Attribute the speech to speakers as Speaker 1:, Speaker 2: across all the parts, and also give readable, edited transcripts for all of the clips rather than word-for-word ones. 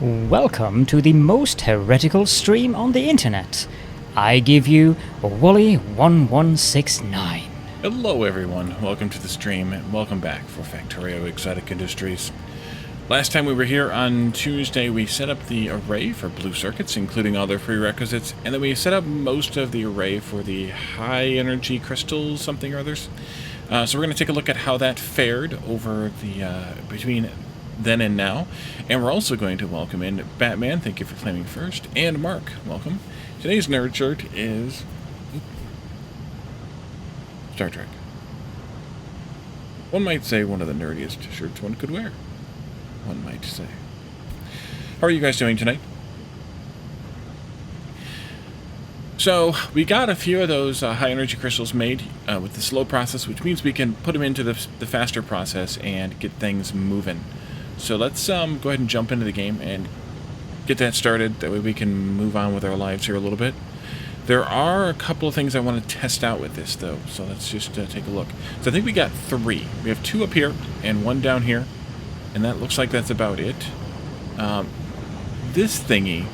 Speaker 1: Welcome to the most heretical stream on the internet. I give you Wally1169.
Speaker 2: Hello everyone, welcome to the stream and welcome back for Factorio Exotic Industries. Last time we were here on Tuesday, we set up the array for blue circuits, including all their prerequisites, and then we set up most of the array for the high energy crystals, something or others. So we're going to take a look at how that fared over the between then and now, and we're also going to welcome in Batman, thank you for claiming first, and Mark, welcome. Today's nerd shirt is Star Trek. One might say one of the nerdiest shirts one could wear. One might say. How are you guys doing tonight? So, we got a few of those high energy crystals made with the slow process, which means we can put them into the faster process and get things moving. So let's go ahead and jump into the game and get that started. That way we can move on with our lives here a little bit. There are a couple of things I want to test out with this, though. So let's just take a look. So I think we got 3. We have 2 up here and 1 down here. And that looks like that's about it. This thingy,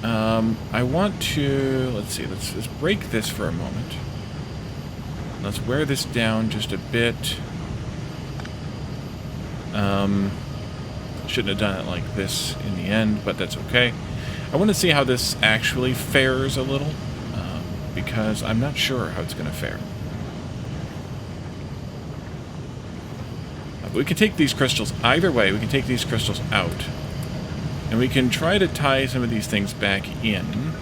Speaker 2: I want to, let's see, let's break this for a moment. Let's wear this down just a bit. Shouldn't have done it like this in the end, but that's okay. I want to see how this actually fares a little, because I'm not sure how it's going to fare. We can take these crystals either way. We can take these crystals out, and we can try to tie some of these things back in.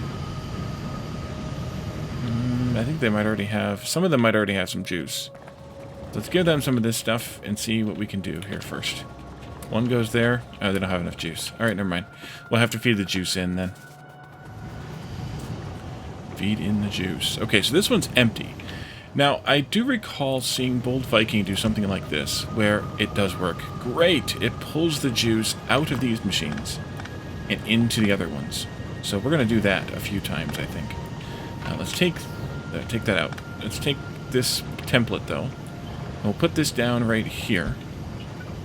Speaker 2: I think they might already have, some of them might already have some juice. Let's give them some of this stuff and see what we can do here first. 1 goes there. Oh, they don't have enough juice. Alright, never mind. We'll have to feed the juice in then. Feed in the juice. Okay, so this one's empty. Now, I do recall seeing Bold Viking do something like this, where it does work. Great! It pulls the juice out of these machines and into the other ones. So we're going to do that a few times, I think. Let's take that out. Let's take this template, though. We'll put this down right here,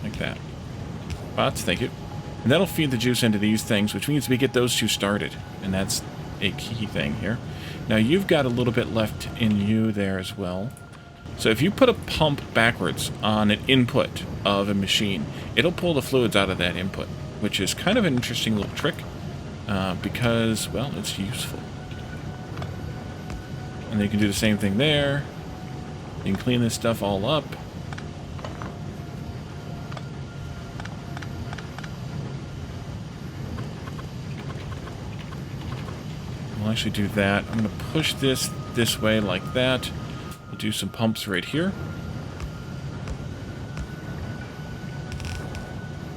Speaker 2: like that. Bots, thank you. And that'll feed the juice into these things, which means we get those 2 started. And that's a key thing here. Now, you've got a little bit left in you there as well. So if you put a pump backwards on an input of a machine, it'll pull the fluids out of that input, which is kind of an interesting little trick, because, well, it's useful. And then you can do the same thing there. You can clean this stuff all up. We'll actually do that. I'm going to push this way like that. We'll do some pumps right here.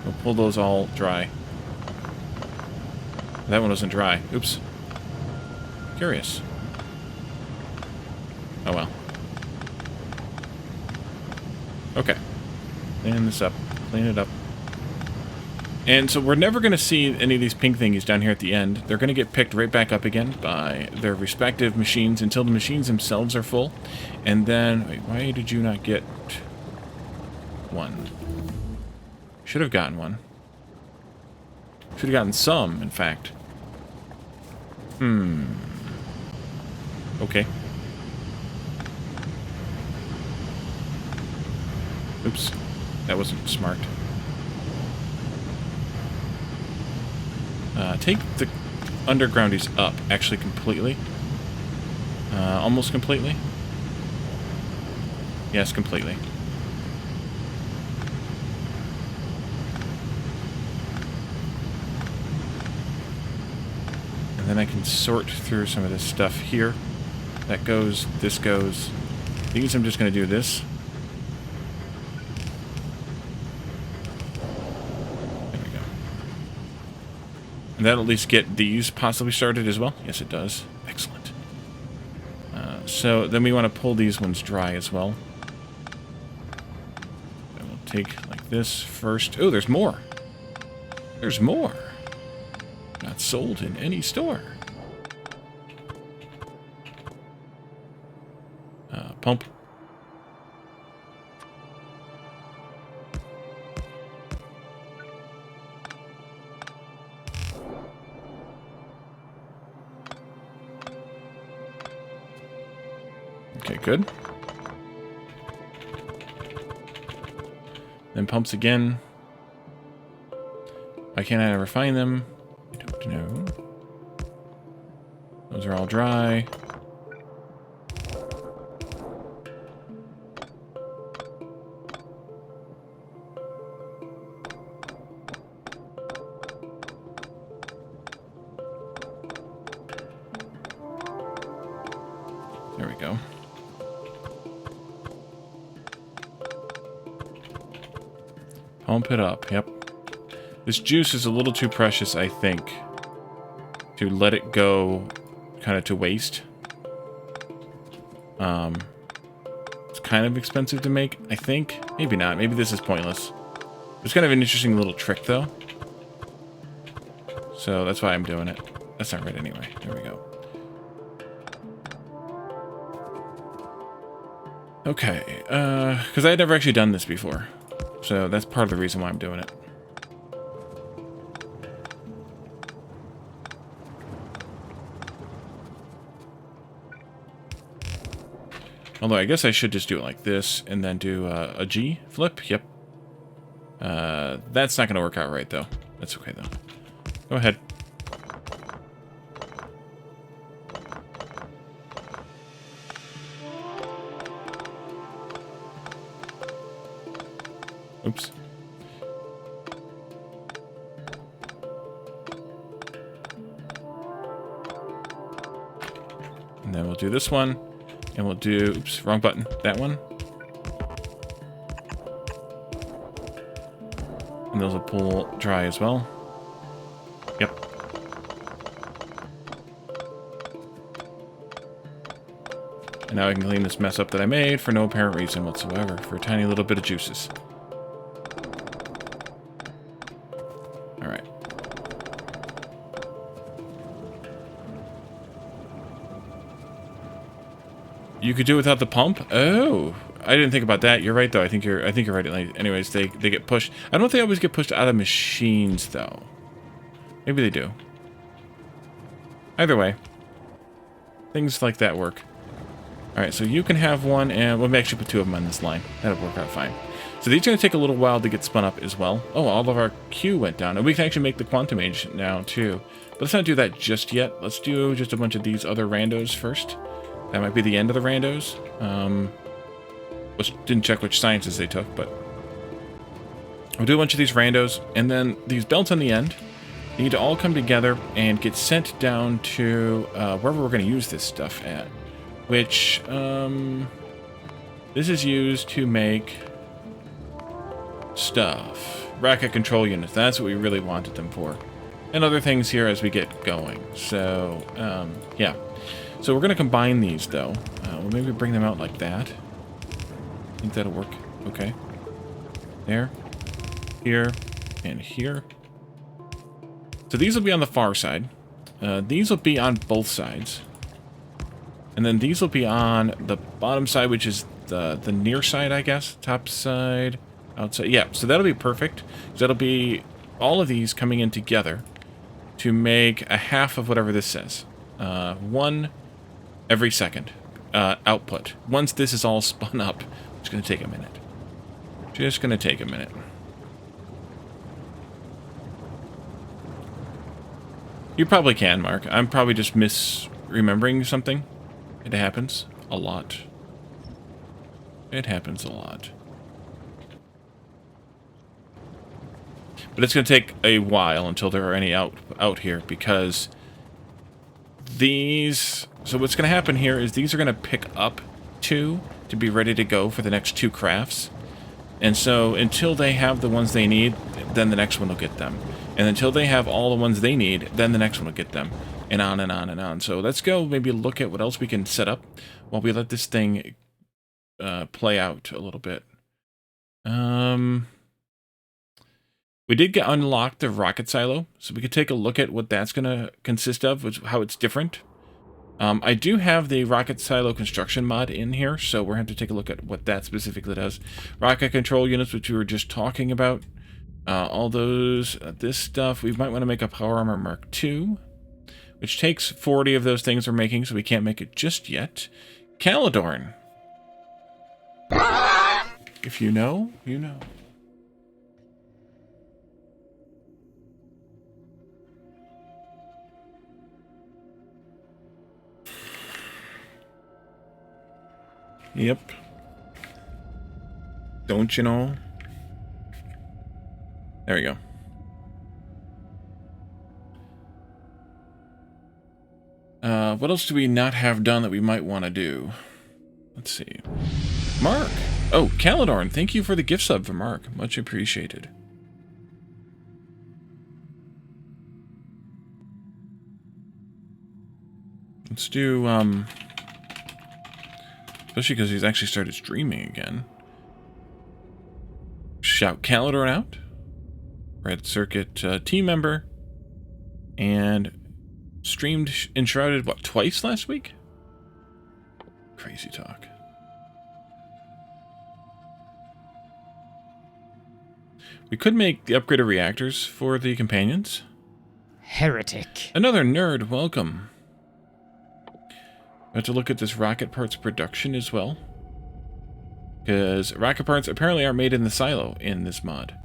Speaker 2: We'll pull those all dry. That one wasn't dry. Oops. Curious. Oh well. Okay. Clean this up. Clean it up. And so we're never going to see any of these pink thingies down here at the end. They're going to get picked right back up again by their respective machines until the machines themselves are full. And then... Wait, why did you not get 1? Should have gotten 1. Should have gotten some, in fact. Okay. Oops. That wasn't smart. Take the undergroundies up, actually, completely. Almost completely. Yes, completely. And then I can sort through some of this stuff here. That goes, this goes. These I'm just going to do this. And that'll at least get these possibly started as well. Yes, it does. Excellent. So then we want to pull these ones dry as well. And we'll take like this first. Oh, there's more. There's more. Not sold in any store. Pump. Okay, good. Then pumps again. Why can't I ever find them? I don't know. Those are all dry. There we go. Pump it up, yep. This juice is a little too precious, I think, to let it go kind of to waste. It's kind of expensive to make, I think. Maybe not. Maybe this is pointless. It's kind of an interesting little trick, though. So that's why I'm doing it. That's not right anyway. There we go. Okay, because I had never actually done this before. So that's part of the reason why I'm doing it. Although I guess I should just do it like this and then do a G flip. Yep. That's not going to work out right, though. That's okay, though. Go ahead. Oops. And then we'll do this one. And we'll do, oops, wrong button, that one. And those will pull dry as well. Yep. And now I can clean this mess up that I made for no apparent reason whatsoever, for a tiny little bit of juices. Alright. You could do it without the pump? Oh, I didn't think about that. You're right, though. I think you're right. Anyways, they get pushed. I don't know if they always get pushed out of machines, though. Maybe they do. Either way, things like that work. All right, so you can have one, and we'll actually put two of them on this line. That'll work out fine. So these are going to take a little while to get spun up as well. Oh, all of our Q went down, and we can actually make the quantum age now too. But let's not do that just yet. Let's do just a bunch of these other randos first. That might be the end of the randos. Didn't check which sciences they took, but we'll do a bunch of these randos, and then these belts on the end need to all come together and get sent down to wherever we're going to use this stuff at. Which this is used to make stuff. Rocket control units. That's what we really wanted them for, and other things here as we get going. So yeah. So we're going to combine these, though. We'll maybe bring them out like that. I think that'll work. Okay. There. Here. And here. So these will be on the far side. These will be on both sides. And then these will be on the bottom side, which is the near side, I guess. Top side, outside. Yeah, so that'll be perfect. That'll be all of these coming in together to make a half of whatever this says. 1 every second output. Once this is all spun up, it's going to take a minute. Just going to take a minute. You probably can, Mark. I'm probably just misremembering something. It happens a lot. It happens a lot. But it's going to take a while until there are any out here, because these... So what's going to happen here is these are going to pick up 2 to be ready to go for the next 2 crafts. And so until they have the ones they need, then the next one will get them. And until they have all the ones they need, then the next one will get them. And on and on and on. So let's go maybe look at what else we can set up while we let this thing play out a little bit. We did unlock the rocket silo, so we could take a look at what that's going to consist of, how it's different. I do have the rocket silo construction mod in here, so we're going to have to take a look at what that specifically does. Rocket control units, which we were just talking about. All those, this stuff. We might want to make a Power Armor Mark II, which takes 40 of those things we're making, so we can't make it just yet. Calidorn. If you know, you know. Yep. Don't you know? There we go. What else do we not have done that we might want to do? Let's see. Mark! Oh, Calidorn, thank you for the gift sub for Mark. Much appreciated. Let's do, especially because he's actually started streaming again. Shout Calidorn out. Red Circuit team member. And streamed Enshrouded, what, twice last week? Crazy talk. We could make the upgraded reactors for the companions.
Speaker 1: Heretic.
Speaker 2: Another nerd, welcome. We have to look at this rocket parts production as well. Because rocket parts apparently are made in the silo in this mod.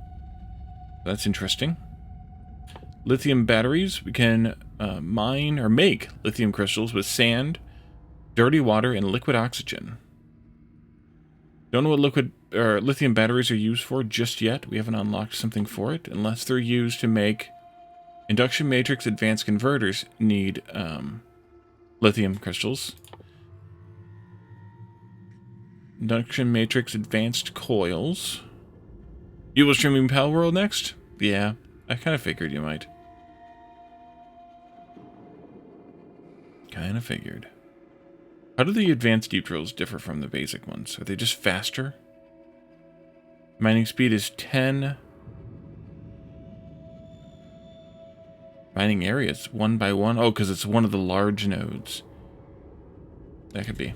Speaker 2: That's interesting. Lithium batteries. We can mine or make lithium crystals with sand, dirty water, and liquid oxygen. Don't know what liquid or lithium batteries are used for just yet. We haven't unlocked something for it, unless they're used to make induction matrix advanced converters need lithium crystals. Induction matrix advanced coils. You will streaming Pal World next? Yeah, I kind of figured you might. Kind of figured. How do the advanced deep drills differ from the basic ones? Are they just faster? Mining speed is 10. Mining areas, 1 by 1. Oh, because it's one of the large nodes. That could be.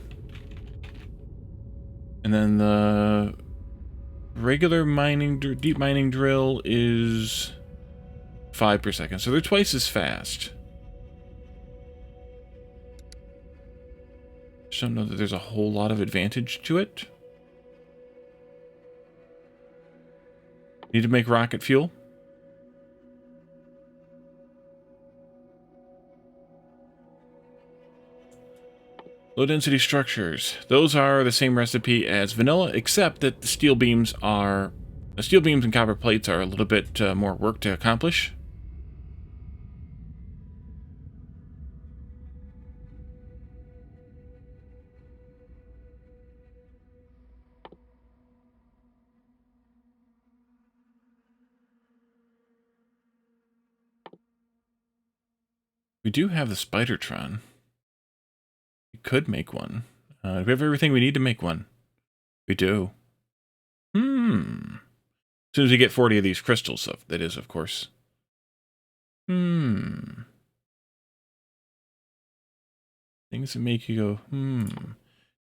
Speaker 2: And then the regular mining, deep mining drill is 5 per second. So they're twice as fast. Just don't know that there's a whole lot of advantage to it. Need to make rocket fuel. Low density structures. Those are the same recipe as vanilla, except that the steel beams and copper plates are a little bit more work to accomplish. We do have the Spidertron. We could make one. Do we have everything we need to make one? We do. As soon as we get 40 of these crystals, that is, of course. Things that make you go, You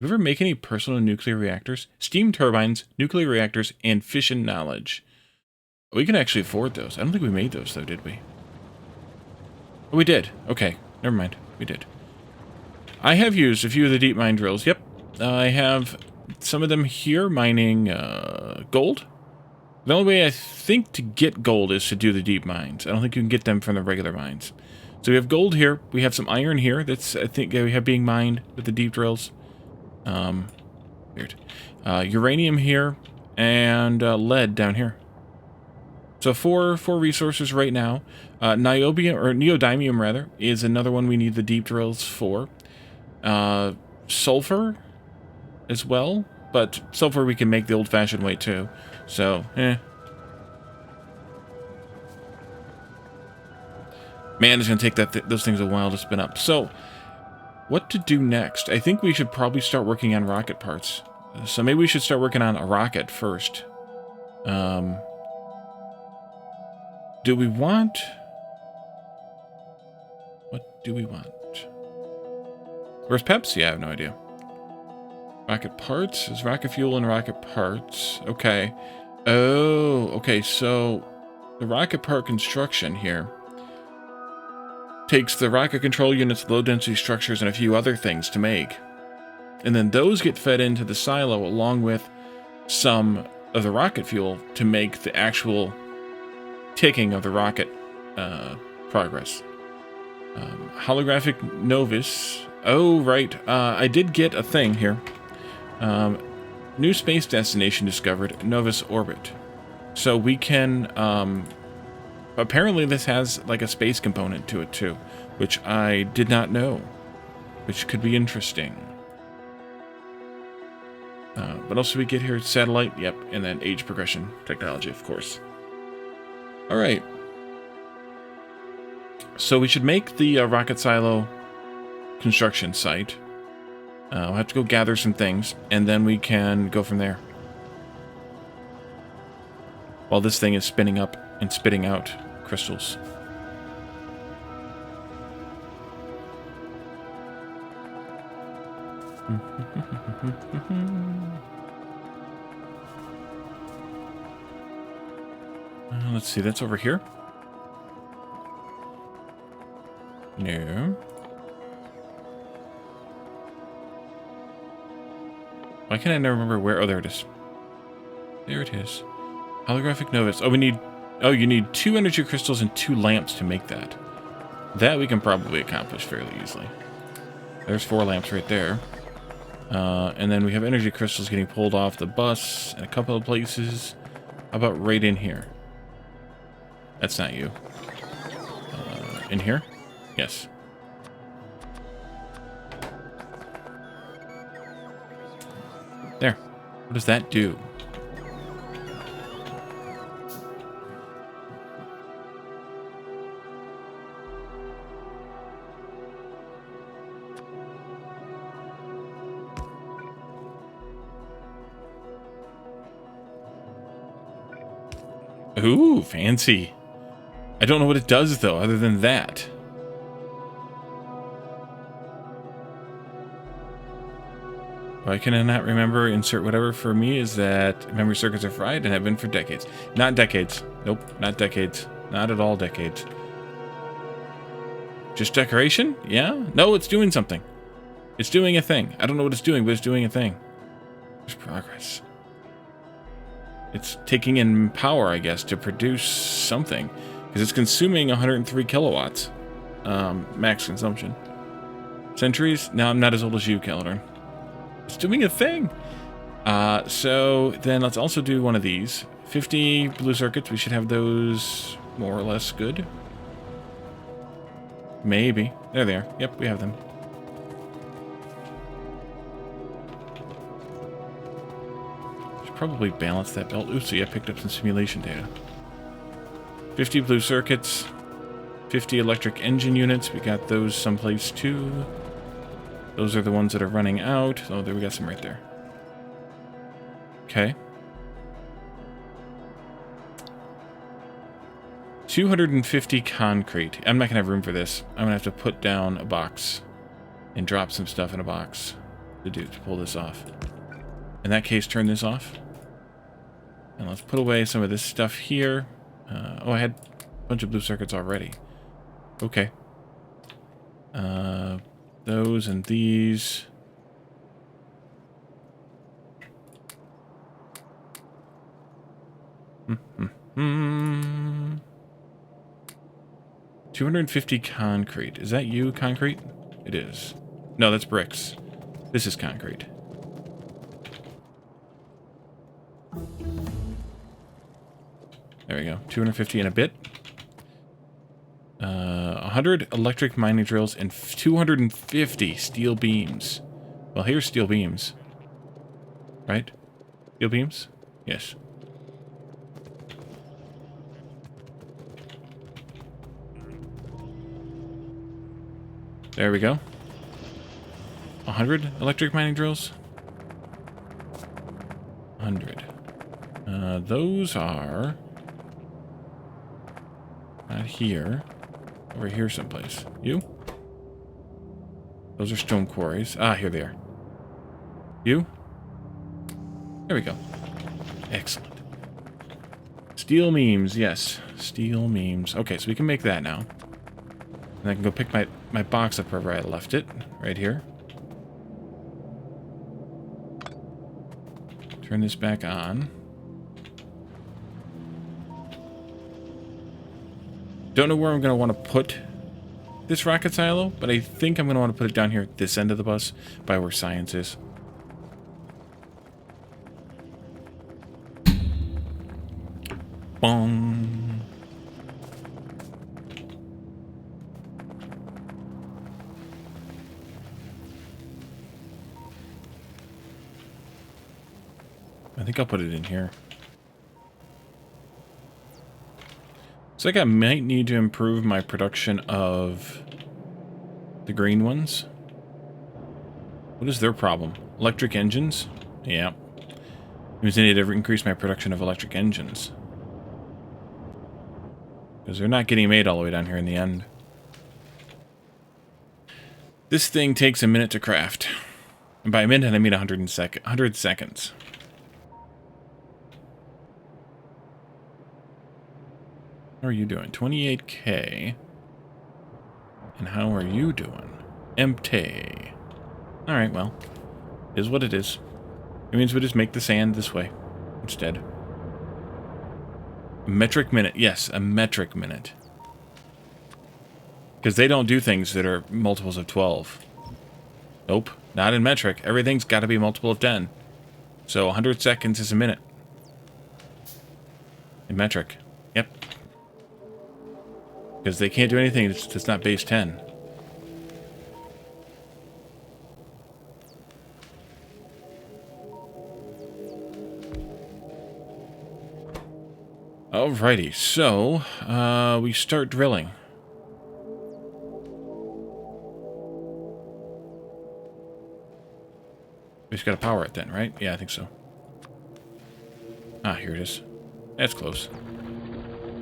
Speaker 2: ever make any personal nuclear reactors? Steam turbines, nuclear reactors, and fission knowledge. We can actually afford those. I don't think we made those, though, did we? Oh, we did. Okay, never mind. We did. I have used a few of the deep mine drills. Yep. I have some of them here mining gold. The only way I think to get gold is to do the deep mines. I don't think you can get them from the regular mines. So we have gold here. We have some iron here. That's, I think, we have being mined with the deep drills. Weird. Uranium here. And lead down here. So four resources right now. Niobium, or neodymium rather, is another one we need the deep drills for. Sulfur as well, but sulfur we can make the old-fashioned way too. So, Man, it's gonna take those things a while to spin up. So, what to do next? I think we should probably start working on rocket parts. So maybe we should start working on a rocket first. Do we want... What do we want? Where's Pepsi? I have no idea. Rocket parts? Is rocket fuel and rocket parts? Okay. Oh, okay, so... The rocket part construction here takes the rocket control units, low-density structures, and a few other things to make. And then those get fed into the silo along with some of the rocket fuel to make the actual ticking of the rocket progress. Holographic Novus. Oh, right. I did get a thing here. New space destination discovered, Novus Orbit. So we can... apparently this has like a space component to it too, which I did not know, which could be interesting. What else do we get here? Satellite, yep, and then age progression technology, of course. All right. So we should make the rocket silo construction site. We'll have to go gather some things, and then we can go from there. While this thing is spinning up and spitting out crystals. Let's see, that's over here. No. Why can't I never remember where? Oh, there it is. There it is. Holographic Novus. Oh, we need... Oh, you need 2 energy crystals and 2 lamps to make that. That we can probably accomplish fairly easily. There's 4 lamps right there. And then we have energy crystals getting pulled off the bus in a couple of places. How about right in here? That's not you. In here? Yes. There. What does that do? Ooh, fancy. I don't know what it does, though, other than that. Why can I not remember? Insert whatever. For me is that memory circuits are fried and have been for decades. Not decades. Nope, not decades. Not at all decades. Just decoration? Yeah? No, it's doing something. It's doing a thing. I don't know what it's doing, but it's doing a thing. There's progress. It's taking in power, I guess, to produce something. Because it's consuming 103 kilowatts. Max consumption. Centuries? No, I'm not as old as you, Caledon. It's doing a thing. So then let's also do one of these. 50 blue circuits. We should have those more or less good. Maybe. There they are. Yep, we have them. Should probably balance that belt. Ooh, see, I picked up some simulation data. 50 blue circuits. 50 electric engine units. We got those someplace too. Those are the ones that are running out. Oh, there we got some right there. Okay. 250 concrete. I'm not going to have room for this. I'm going to have to put down a box and drop some stuff in a box to pull this off. In that case, turn this off. And let's put away some of this stuff here. Oh, I had a bunch of blue circuits already. Okay. Those and these. Hmm. 250 concrete. Is that you, concrete? It is. No, that's bricks. This is concrete. There we go. 250 and a bit. 100 electric mining drills and 250 steel beams. Well, here's steel beams. Right? Steel beams? Yes. There we go. 100 electric mining drills. 100. Those are not here. Over here someplace. You? Those are stone quarries. Ah, here they are. You? There we go. Excellent. Steel memes, yes. Steel memes. Okay, so we can make that now. And I can go pick my box up wherever I left it. Right here. Turn this back on. Don't know where I'm going to want to put this rocket silo, but I think I'm going to want to put it down here at this end of the bus by where science is. Bong. I think I'll put it in here. Looks like I might need to improve my production of the green ones. What is their problem? Electric engines? Yeah. Means I need to increase my production of electric engines. Because they're not getting made all the way down here in the end. This thing takes a minute to craft. And by a minute, I mean 100 seconds. How are you doing? 28K. And how are you doing? Empty. Alright, well. Is what it is. It means we just make the sand this way instead. A metric minute. Yes, a metric minute. Because they don't do things that are multiples of 12. Nope, not in metric. Everything's got to be multiple of 10. So 100 seconds is a minute. In metric. Yep. Because they can't do anything that's not base 10. Alrighty, so we start drilling. We just gotta power it then, right? Yeah, I think so. Ah, here it is. That's close.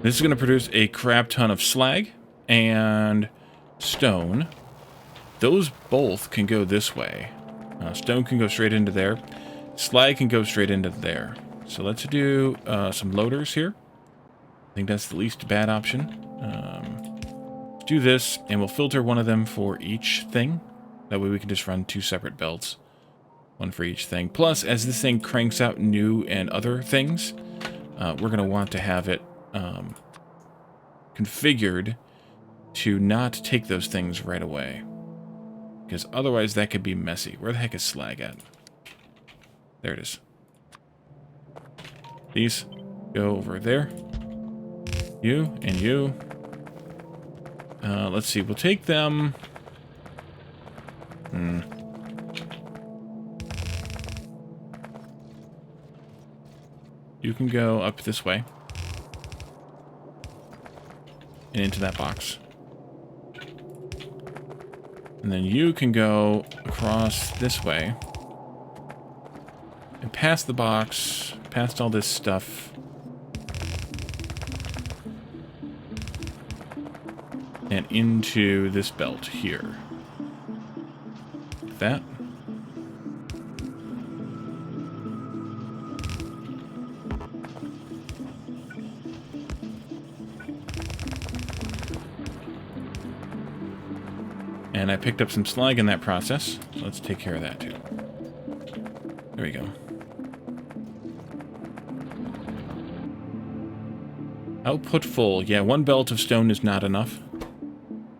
Speaker 2: This is gonna produce a crap ton of slag and stone. Those both can go this way. Stone can go straight into there. Slag can go straight into there. So let's do some loaders here. I think that's the least bad option. Let's do this, and we'll filter one of them for each thing. That way we can just run two separate belts. One for each thing. Plus, as this thing cranks out new and other things, we're going to want to have it configured to not take those things right away. Because otherwise that could be messy. Where the heck is slag at? There it is. These go over there. You and you. Let's see. We'll take them. You can go up this way. And into that box. And then you can go across this way. And past the box. Past all this stuff. And into this belt here. Like that. And I picked up some slag in that process. So let's take care of that too. There we go. Output full. Yeah, one belt of stone is not enough.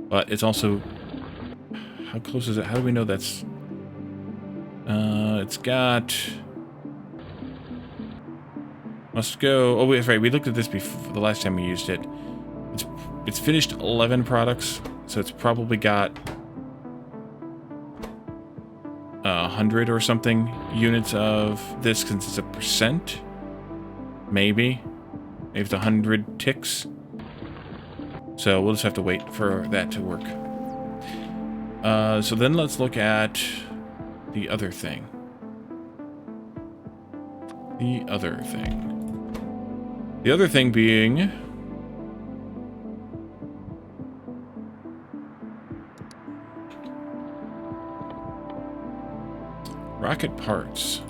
Speaker 2: But it's also... How close is it? How do we know that's... it's got... Must go... Oh, wait, that's right. We looked at this before the last time we used it. It's finished 11 products. So it's probably got... 100 or something units of this, since it's a percent. Maybe. Maybe it's 100 ticks. So we'll just have to wait for that to work. So then let's look at the other thing. The other thing. The other thing being... rocket parts.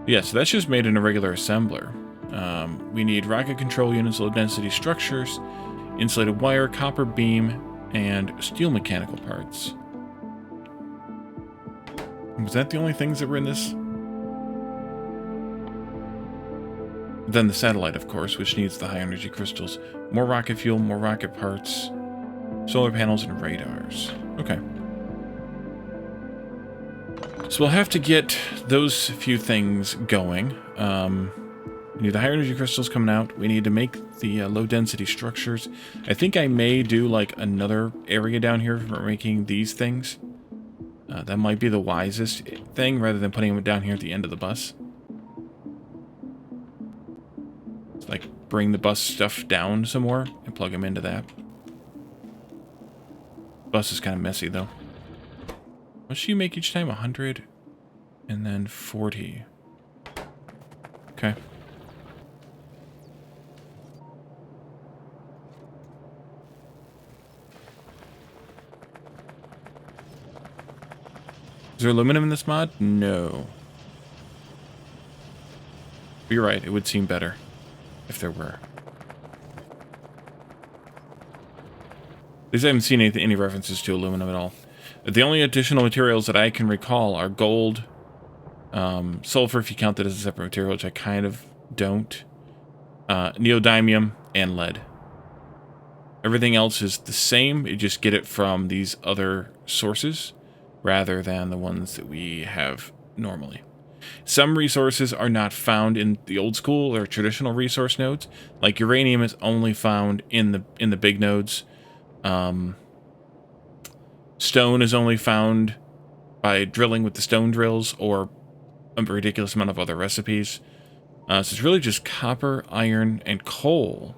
Speaker 2: Yeah, so that's just made in a regular assembler. We need rocket control units, low density structures, insulated wire, copper beam, and steel mechanical parts. Was that the only things that were in this? Then the satellite, of course, which needs the high energy crystals. More rocket fuel, more rocket parts, solar panels, and radars. Okay. So we'll have to get those few things going. We need the high energy crystals coming out. We need to make the low density structures. I think I may do like another area down here for making these things. That might be the wisest thing rather than putting them down here at the end of the bus. It's like bring the bus stuff down some more and plug them into that. Bus is kind of messy though. What should you make each time? 100 and then 40. Okay. Is there aluminum in this mod? No. But you're right, it would seem better if there were. At least I haven't seen any references to aluminum at all. The only additional materials that I can recall are gold, sulfur if you count that as a separate material, which I kind of don't, neodymium, and lead. Everything else is the same, you just get it from these other sources, rather than the ones that we have normally. Some resources are not found in the old school or traditional resource nodes. Like uranium is only found in the big nodes. Stone is only found by drilling with the stone drills or a ridiculous amount of other recipes. So it's really just copper, iron, and coal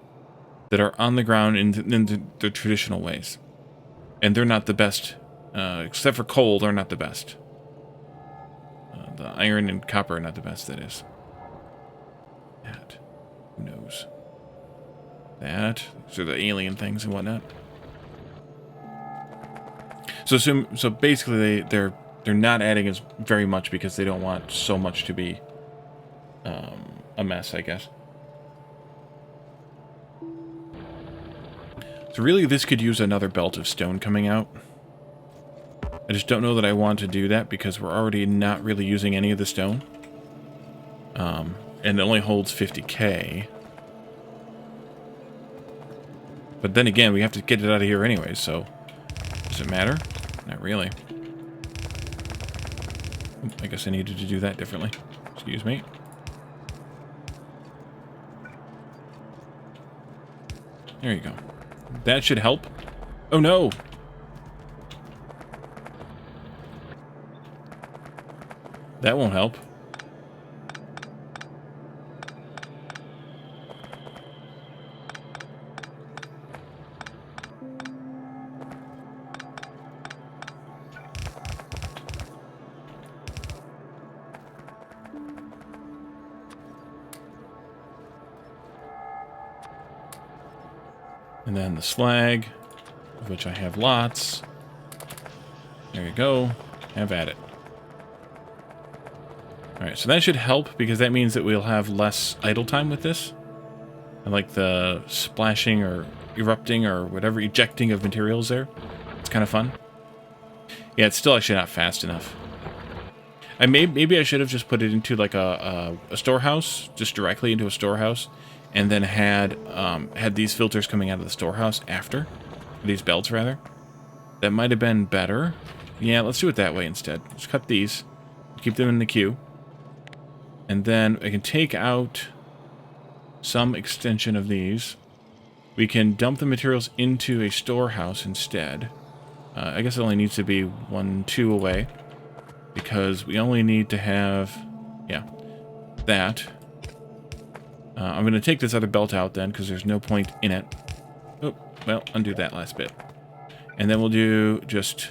Speaker 2: that are on the ground in the traditional ways. And they're not the best. Except for coal, they're not the best. The iron and copper are not the best, that is. That. Who knows? That. These are the alien things and whatnot. So basically they're not adding as very much because they don't want so much to be a mess, I guess. So really this could use another belt of stone coming out. I just don't know that I want to do that because we're already not really using any of the stone. And it only holds 50k. But then again, we have to get it out of here anyway, so does it matter? Not really. I guess I needed to do that differently. Excuse me. There you go. That should help. Oh no! That won't help. And then the slag, of which I have lots. There you go. Have at it. Alright, so that should help because that means that we'll have less idle time with this. I like the splashing or erupting or whatever, ejecting of materials there. It's kind of fun. Yeah, it's still actually not fast enough. Maybe I should have just put it into like a storehouse, just directly into a storehouse, and then had these filters coming out of the storehouse after. These belts, rather. That might have been better. Yeah, let's do it that way instead. Let's cut these. Keep them in the queue. And then I can take out some extension of these. We can dump the materials into a storehouse instead. I guess it only needs to be 1, 2 away. Because we only need to have, yeah, that. I'm going to take this other belt out then, because there's no point in it. Oh, well, undo that last bit. And then we'll do just...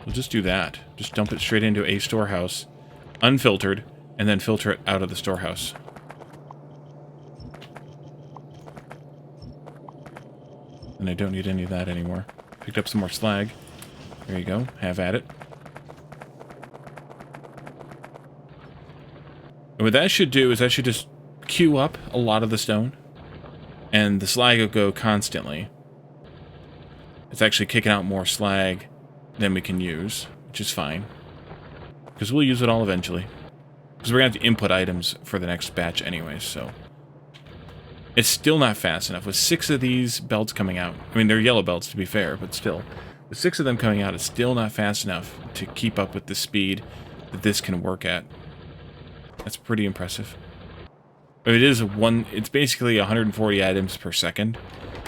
Speaker 2: we'll just do that. Just dump it straight into a storehouse, unfiltered, and then filter it out of the storehouse. And I don't need any of that anymore. Picked up some more slag. There you go. Have at it. And what that should do is that should just queue up a lot of the stone. And the slag will go constantly. It's actually kicking out more slag than we can use, which is fine. Because we'll use it all eventually. Because we're going to have to input items for the next batch anyways, so... It's still not fast enough. With 6 of these belts coming out, I mean, they're yellow belts to be fair, but still. With 6 of them coming out, it's still not fast enough to keep up with the speed that this can work at. That's pretty impressive. But it is it's basically 140 items per second,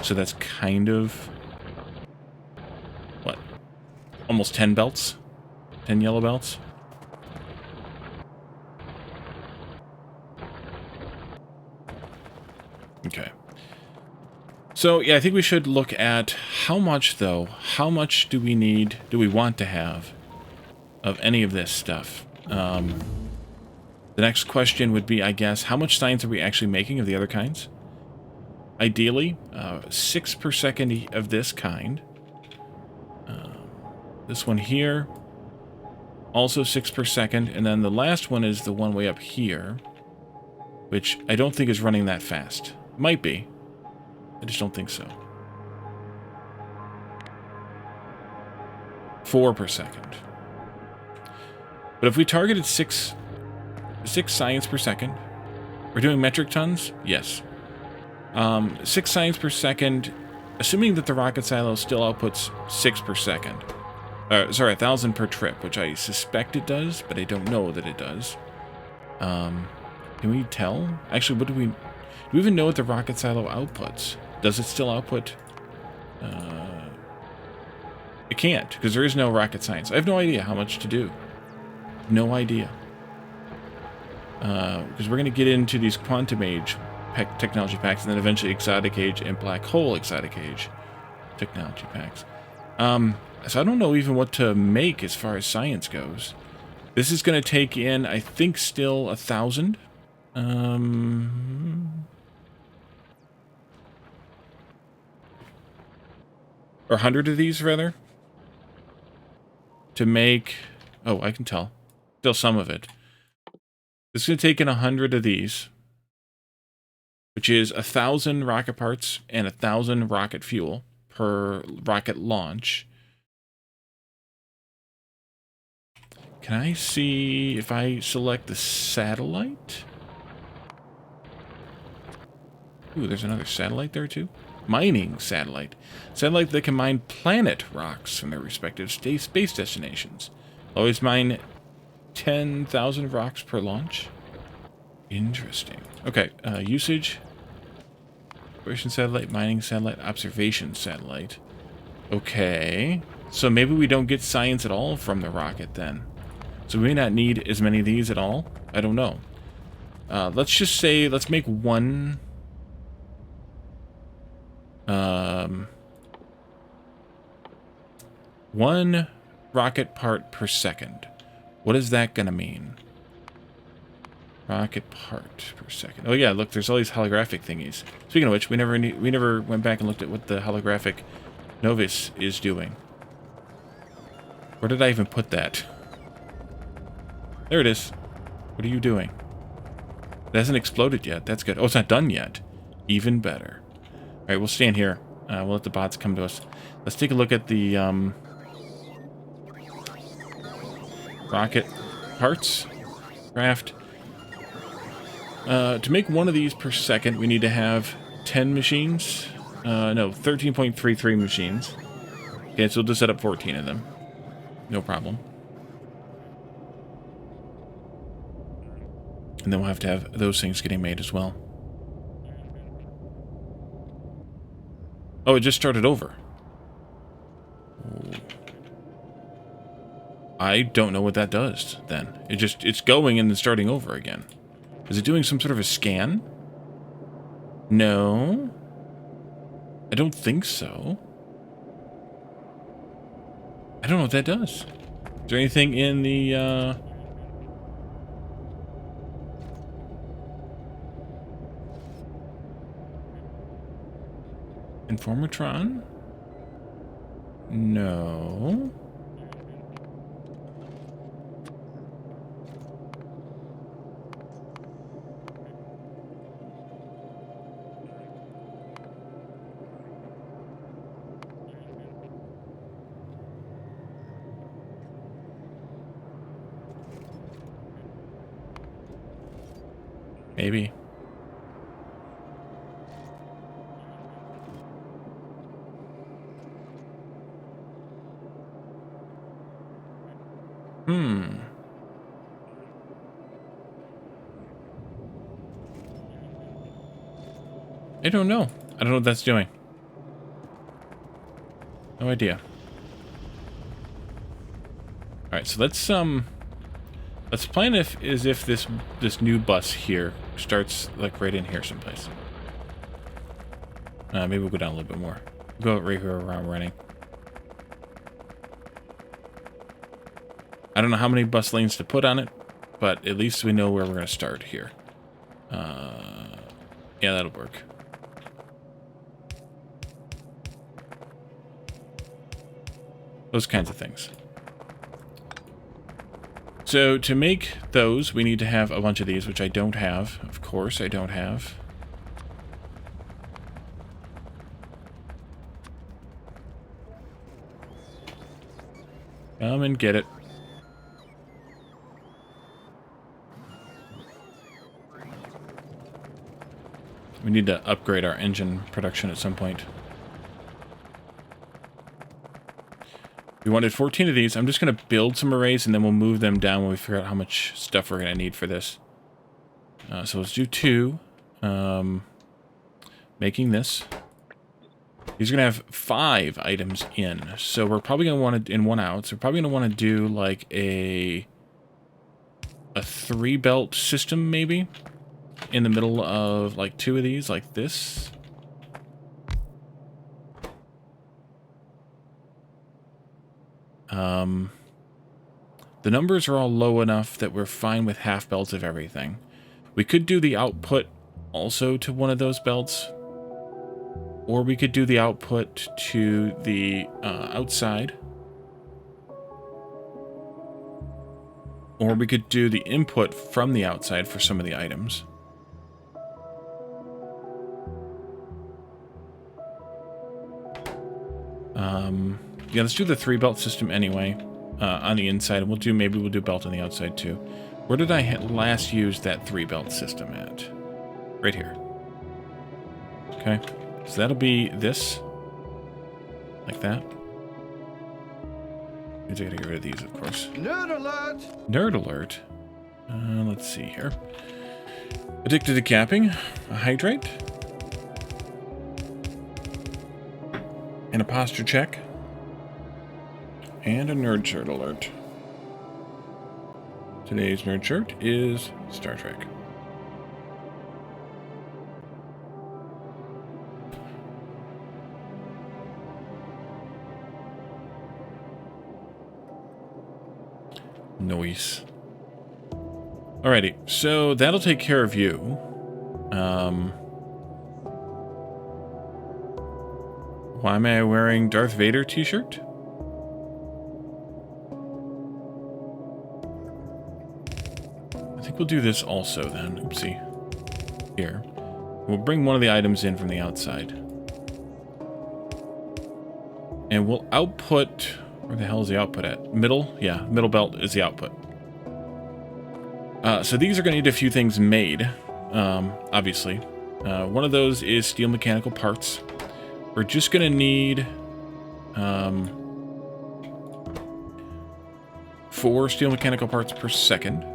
Speaker 2: so that's kind of... What? Almost 10 belts? 10 yellow belts? Okay. So, yeah, I think we should look at how much, though. How much do we want to have of any of this stuff? The next question would be, I guess, how much science are we actually making of the other kinds? Ideally, 6 per second of this kind. This one here, also 6 per second. And then the last one is the one way up here, which I don't think is running that fast. Might be. I just don't think so. 4 per second. But if we targeted 6 science per second, we're doing metric tons? Yes. 6 science per second, assuming that the rocket silo still outputs 6 per second. Sorry, 1,000 per trip, which I suspect it does, but I don't know that it does. Can we tell? Actually, do we even know what the rocket silo outputs? Does it still output? It can't, because there is no rocket science. I have no idea how much to do. No idea. Because we're going to get into these quantum age technology packs, and then eventually exotic age and black hole exotic age technology packs. So I don't know even what to make as far as science goes. This is going to take in, I think, still 1,000. Or 100 of these, rather. To make... Oh, I can tell. Still some of it. This is going to take in 100 of these. Which is 1,000 rocket parts and 1,000 rocket fuel per rocket launch. Can I see if I select the satellite? Ooh, there's another satellite there too. Mining satellite. Satellite that can mine planet rocks from their respective space destinations. Always mine 10,000 rocks per launch. Interesting. Okay, usage. Exploration satellite, mining satellite, observation satellite. Okay. So maybe we don't get science at all from the rocket then. So we may not need as many of these at all. I don't know. Let's just say, let's make one... one rocket part per second. What is that gonna mean? Rocket part per second. Oh yeah, look, there's all these holographic thingies. Speaking of which, we never went back and looked at what the holographic Novus is doing. Where did I even put that? There it is. What are you doing? It hasn't exploded yet. That's good. Oh, it's not done yet. Even better. Alright, we'll stand here. We'll let the bots come to us. Let's take a look at the rocket parts. Craft. To make one of these per second, we need to have 10 machines. No, 13.33 machines. Okay, so we'll just set up 14 of them. No problem. And then we'll have to have those things getting made as well. Oh, it just started over. I don't know what that does, then. It's going and then starting over again. Is it doing some sort of a scan? No. I don't think so. I don't know what that does. Is there anything in the, Informatron? No. Maybe. I don't know. I don't know what that's doing. No idea. Alright, so let's plan as if this new bus here starts like right in here someplace. Maybe we'll go down a little bit more. Go right here where I'm running. I don't know how many bus lanes to put on it, but at least we know where we're going to start here. Yeah, that'll work. Those kinds of things. So to make those, we need to have a bunch of these, which I don't have. Of course, I don't have. Come and get it. We need to upgrade our engine production at some point. We wanted 14 of these. I'm just going to build some arrays, and then we'll move them down when we figure out how much stuff we're going to need for this. So let's do 2. Making this. These are going to have 5 items in. So we're probably going to want to, in 1 out, so we're probably going to want to do like a 3-belt system, maybe? In the middle of like 2 of these, like this. The numbers are all low enough that we're fine with half belts of everything. We could do the output also to one of those belts, or we could do the output to the outside, or we could do the input from the outside for some of the items. Yeah, let's do the 3-belt system anyway, on the inside. Maybe we'll do belt on the outside too. Where did I last use that 3-belt system at? Right here. Okay, so that'll be this, like that. I gotta get rid of these, of course.
Speaker 3: Nerd alert!
Speaker 2: Nerd alert. Let's see here. Addicted to capping, a hydrate, and a posture check. And a nerd shirt alert. Today's nerd shirt is Star Trek. Noise. Alrighty, so that'll take care of you. Why am I wearing Darth Vader t-shirt? We'll do this also then. Oopsie. Here. We'll bring one of the items in from the outside. And we'll output... Where the hell is the output at? Middle? Yeah, middle belt is the output. So these are going to need a few things made, obviously. One of those is steel mechanical parts. We're just going to need 4 steel mechanical parts per second.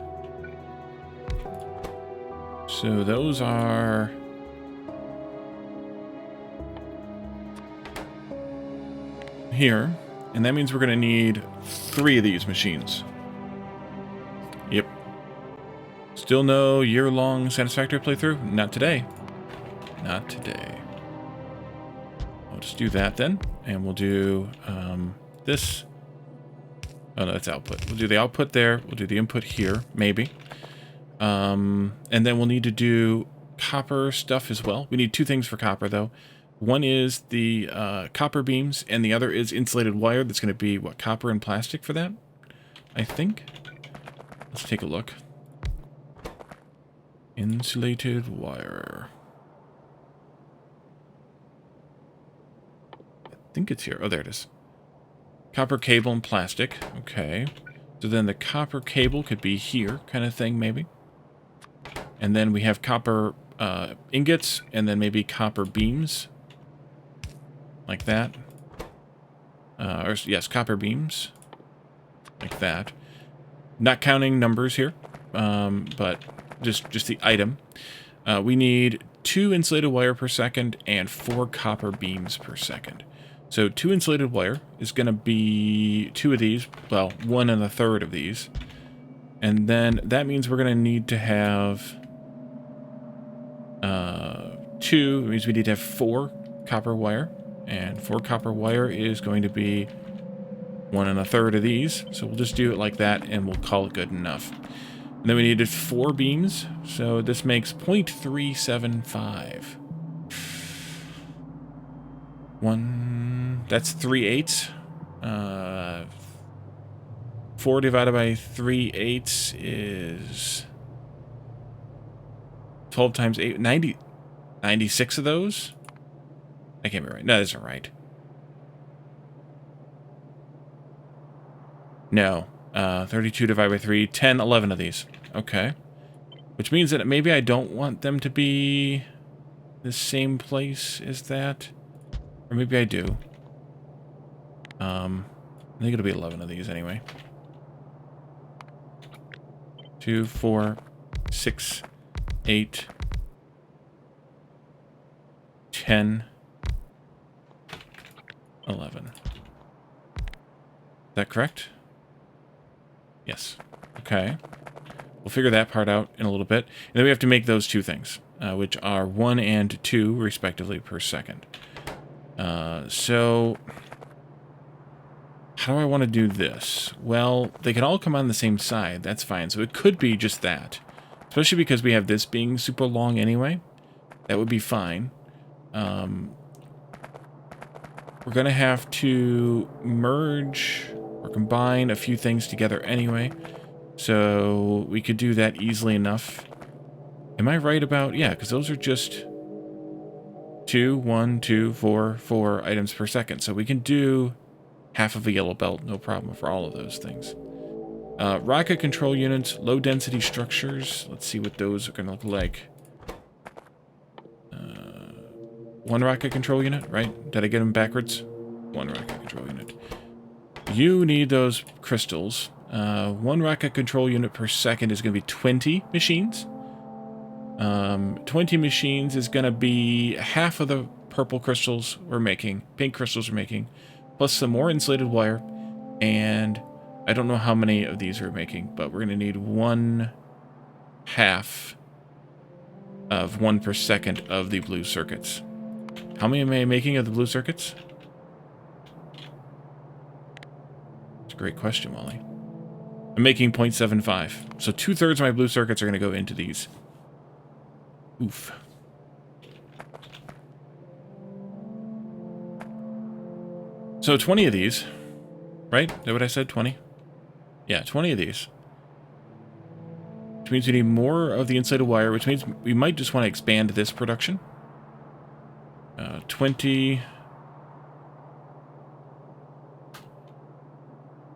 Speaker 2: So those are... here. And that means we're going to need 3 of these machines. Yep. Still no year-long Satisfactory playthrough? Not today. Not today. I'll just do that then. And we'll do this. Oh no, that's output. We'll do the output there. We'll do the input here, maybe. And then we'll need to do copper stuff as well. We need 2 things for copper, though. One is the copper beams, and the other is insulated wire. That's going to be, what, copper and plastic for that, I think? Let's take a look. Insulated wire. I think it's here. Oh, there it is. Copper cable and plastic. Okay. So then the copper cable could be here, kind of thing, maybe. And then we have copper ingots, and then maybe copper beams. Like that. Or yes, copper beams. Like that. Not counting numbers here, but just the item. We need 2 insulated wire per second and 4 copper beams per second. So 2 insulated wire is going to be 2 of these, well, 1 1/3 of these. And then that means we're going to need to have 2, it means we need to have 4 copper wire. And 4 copper wire is going to be 1 1/3 of these. So we'll just do it like that and we'll call it good enough. And then we needed 4 beams. So this makes 0.375. 1, that's 3/8. 4 divided by 3/8 is 12 times 8, 90, 96 of those? That can't be right. No, that isn't right. No. 32 divided by 3, 10, 11 of these. Okay. Which means that maybe I don't want them to be the same place as that. Or maybe I do. I think it'll be 11 of these anyway. 2, 4, 6, 8, 10, 11. Is that correct? Yes. Okay. We'll figure that part out in a little bit. And then we have to make those 2 things, which are 1 and 2, respectively, per second. So, how do I want to do this? Well, they can all come on the same side. That's fine. So it could be just that. Especially because we have this being super long anyway. That would be fine. We're going to have to merge or combine a few things together anyway. So we could do that easily enough. Am I right about... Yeah, because those are just 2, 1, 2, 4, 4 items per second. So we can do half of a yellow belt, no problem for all of those things. Rocket control units, low density structures. Let's see what those are going to look like. 1 rocket control unit, right? Did I get them backwards? 1 rocket control unit. You need those crystals. 1 rocket control unit per second is going to be 20 machines. 20 machines is going to be half of the purple crystals we're making, pink crystals we're making, plus some more insulated wire, and I don't know how many of these we're making, but we're going to need 1/2 of 1 per second of the blue circuits. How many am I making of the blue circuits? It's a great question, Wally. I'm making 0.75. So 2/3 of my blue circuits are going to go into these. Oof. So 20 of these, right? Is that what I said? 20? Yeah, 20 of these. Which means we need more of the insulated wire, which means we might just want to expand this production. 20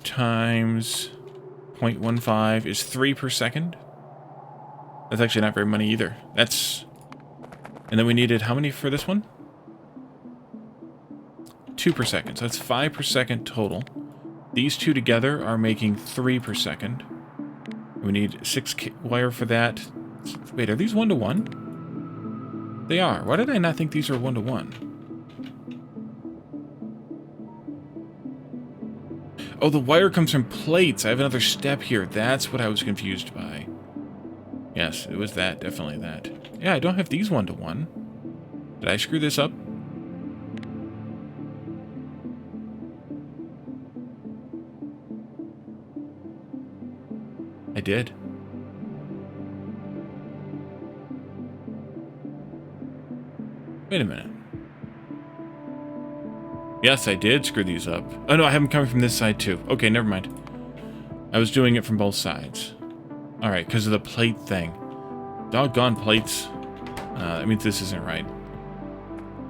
Speaker 2: times 0.15 is 3 per second. That's actually not very many either. That's... And then we needed how many for this one? 2 per second. So that's 5 per second total. These 2 together are making 3 per second. We need 6 wire for that. Wait, are these 1-to-1? They are. Why did I not think these are 1-to-1? Oh, the wire comes from plates. I have another step here. That's what I was confused by. Yes, it was that. Definitely that. Yeah, I don't have these 1-to-1. Did I screw this up? I did. Wait a minute. Yes, I did screw these up. Oh no, I have them coming from this side too. Okay, never mind. I was doing it from both sides. Alright, because of the plate thing. Doggone plates. That means this isn't right.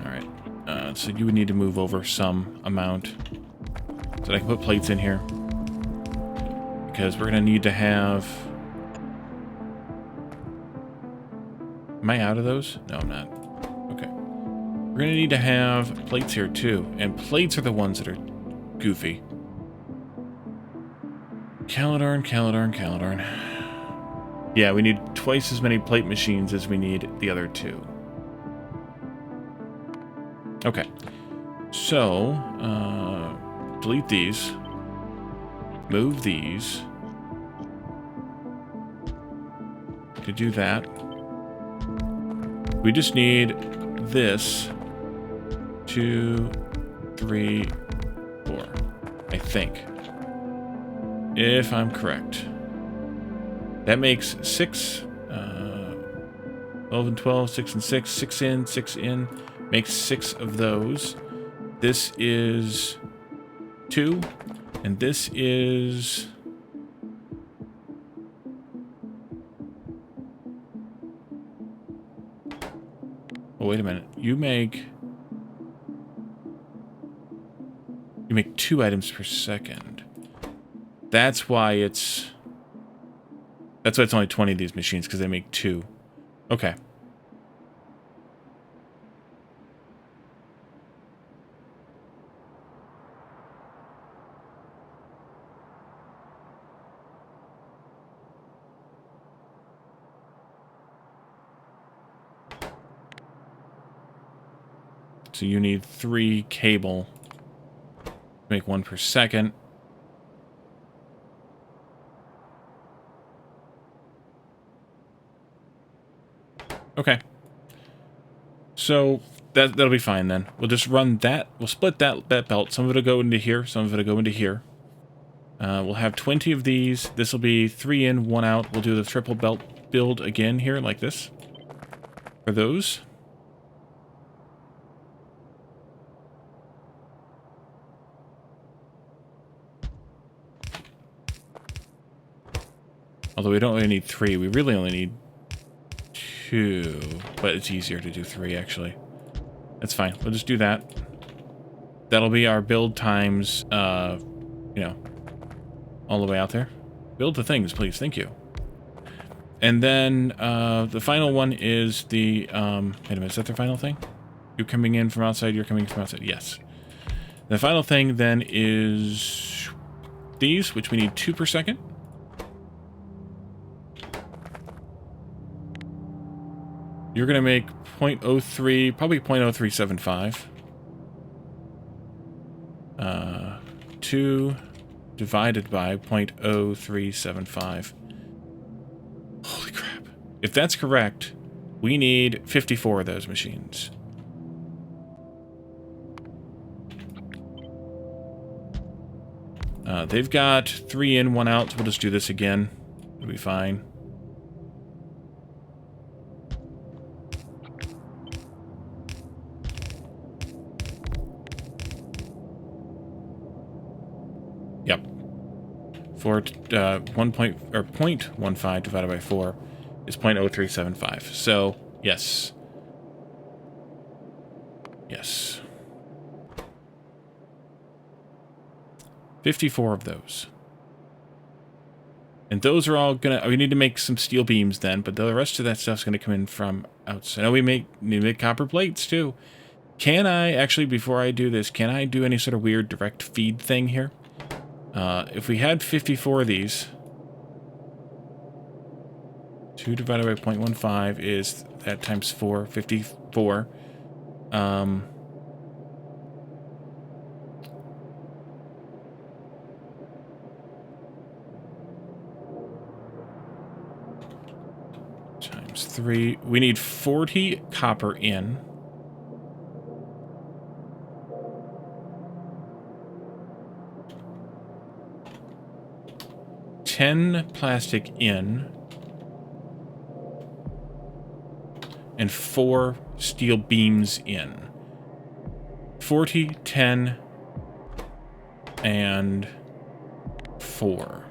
Speaker 2: Alright. So you would need to move over some amount so that I can put plates in here. Because we're going to need to have Am I out of those? No, I'm not. Okay. We're going to need to have plates here too. And plates are the ones that are goofy. Caladarn, Caladarn, Caladarn. Yeah, we need twice as many plate machines as we need the other two. Okay. So, delete these. Move these. To do that, we just need this. 2, 3, 4. I think. If I'm correct. That makes 6. 12 and 12, 6 and 6. 6 in, 6 in. Makes 6 of those. This is 2. And this is... Oh, wait a minute. You make 2 items per second. That's why it's only 20 of these machines, because they make 2. Okay. So you need 3 cable to make 1 per second. Okay. So that'll be fine then. We'll just run that. We'll split that belt. Some of it'll go into here. Some of it'll go into here. We'll have 20 of these. This will be 3 in, 1 out. We'll do the triple belt build again here like this. For those. Although we don't really need 3. We really only need 2. But it's easier to do 3, actually. That's fine. We'll just do that. That'll be our build times, you know, all the way out there. Build the things, please. Thank you. And then the final one is the... wait a minute. Is that the final thing? You're coming in from outside. You're coming from outside. Yes. The final thing then is these, which we need 2 per second. You're going to make 0.03, probably 0.0375. 2 divided by 0.0375. Holy crap. If that's correct, we need 54 of those machines. They've got 3 in, 1 out, so we'll just do this again. It'll be fine. Yep. 0.15 divided by 4 is 0.0375. So, yes. Yes. 54 of those. And those are all gonna... We need to make some steel beams then, but the rest of that stuff's gonna come in from outside. Oh, we need to make copper plates too. Can I, actually, before I do this, can I do any sort of weird direct feed thing here? If we had 54 of these, 2 divided by 0.15 is that times 4, 54. Times 3. We need 40 copper in. Plastic in, and 4 steel beams in. 40, 10, and 4.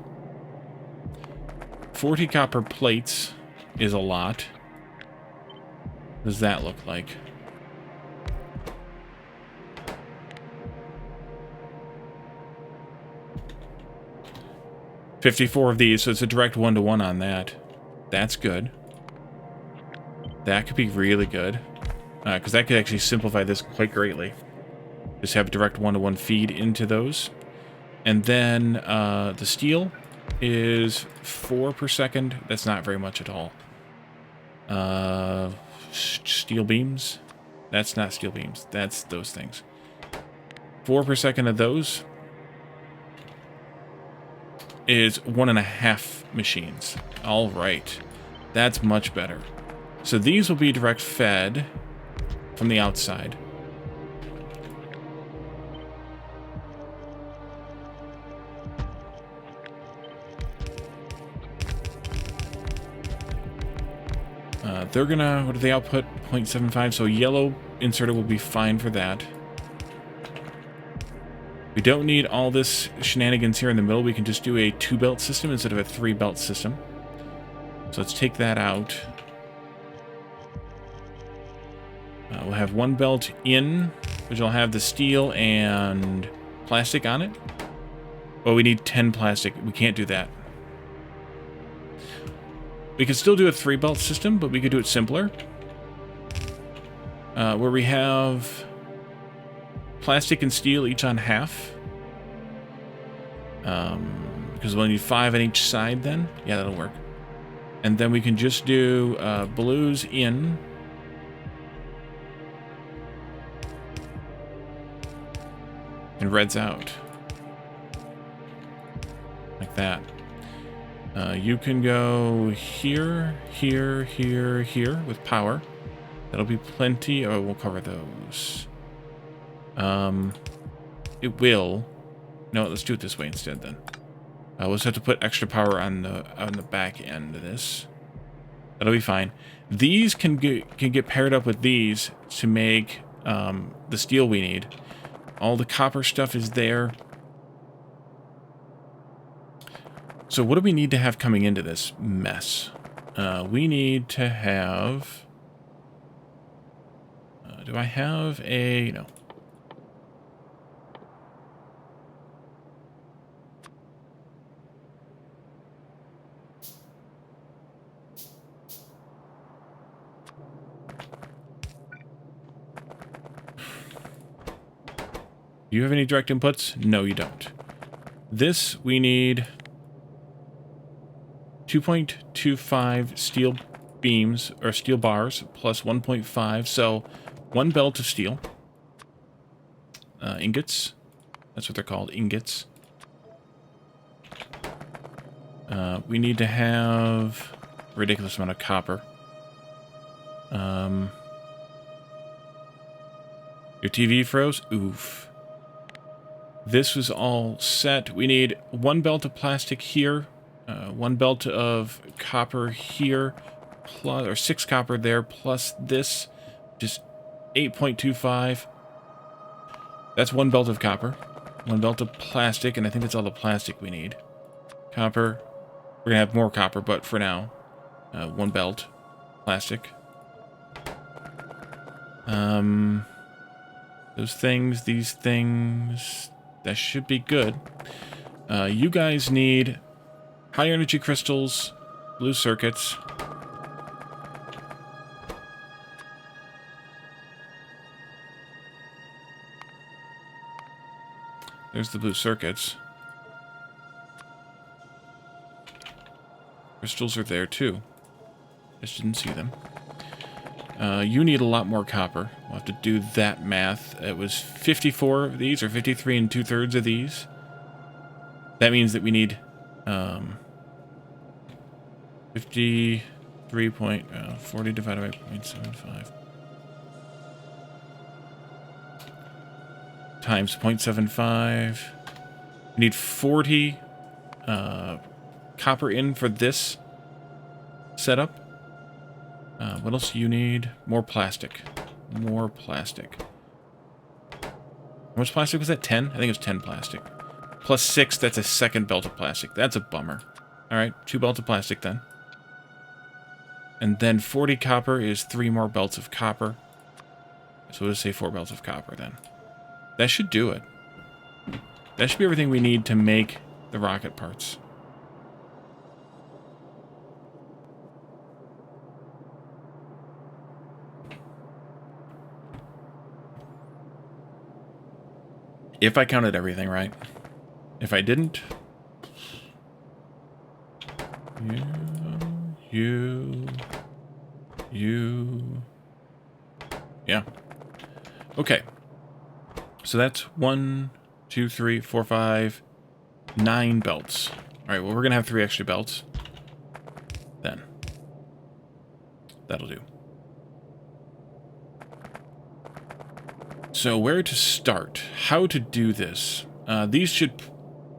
Speaker 2: 40 copper plates is a lot. What does that look like? $54 of these, so it's a direct 1-to-1 on that. That's good. That could be really good. Because that could actually simplify this quite greatly. Just have a direct one-to-one feed into those. And then the steel is 4 per second. That's not very much at all. Steel beams. That's not steel beams. That's those things. 4 per second of those is 1.5 machines. All right. That's much better. So these will be direct fed from the outside. They're gonna, what do they output? 0.75, so yellow inserter will be fine for that. We don't need all this shenanigans here in the middle. We can just do a 2-belt system instead of a 3-belt system. So let's take that out. We'll have 1 belt in, which will have the steel and plastic on it. Oh, we need 10 plastic. We can't do that. We could still do a 3-belt system, but we could do it simpler. Where we have plastic and steel each on half. Because we'll need 5 on each side then. Yeah, that'll work. And then we can just do blues in. And reds out. Like that. You can go here, here, here, here with power. That'll be plenty. Oh, we'll cover those. It will. No, let's do it this way instead then. We'll just have to put extra power on the back end of this. That'll be fine. These can get paired up with these to make the steel we need. All the copper stuff is there. So what do we need to have coming into this mess? We need to have... do I have a... No. Do you have any direct inputs? No, you don't. This, we need 2.25 steel beams, or steel bars, plus 1.5, so 1 belt of steel. Ingots. That's what they're called, ingots. We need to have a ridiculous amount of copper. Your TV froze? Oof. This was all set. We need 1 belt of plastic here, 1 belt of copper here, plus, or 6 copper there, plus this, just 8.25. That's 1 belt of copper, 1 belt of plastic, and I think that's all the plastic we need. Copper. We're going to have more copper, but for now, 1 belt, plastic. Those things, these things... That should be good. You guys need high energy crystals, blue circuits. There's the blue circuits. Crystals are there too. Just didn't see them. You need a lot more copper. We'll have to do that math. It was 54 of these, or 53 and 2/3 of these. That means that we need 53.40 divided by 0.75 times 0.75. We need 40 copper in for this setup. What else do you need? More plastic. More plastic. How much plastic was that? 10? I think it was 10 plastic. Plus 6, that's a 2nd belt of plastic. That's a bummer. Alright, 2 belts of plastic then. And then 40 copper is 3 more belts of copper. So we'll just say 4 belts of copper then. That should do it. That should be everything we need to make the rocket parts. If I counted everything right. If I didn't... You... Yeah. Okay. So that's 1, 2, 3, 4, 5, 9 belts. Alright, well, we're going to have 3 extra belts. Then. That'll do. So where to start? How to do this? These should...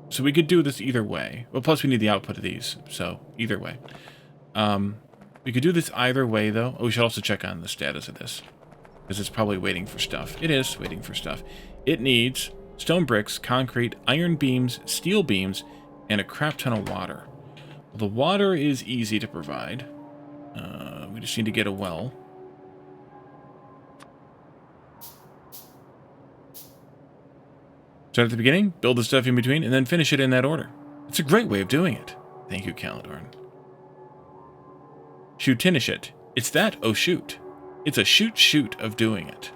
Speaker 2: So we could do this either way. Well, plus we need the output of these. So, either way. We could do this either way, though. Oh, we should also check on the status of this. Because it's probably waiting for stuff. It is waiting for stuff. It needs stone bricks, concrete, iron beams, steel beams, and a crap ton of water. Well, the water is easy to provide. We just need to get a well. Start at the beginning, build the stuff in between, and then finish it in that order. It's a great way of doing it. Thank you, Calidorn. Shoot-tinish it. It's that, oh shoot. It's a shoot of doing it.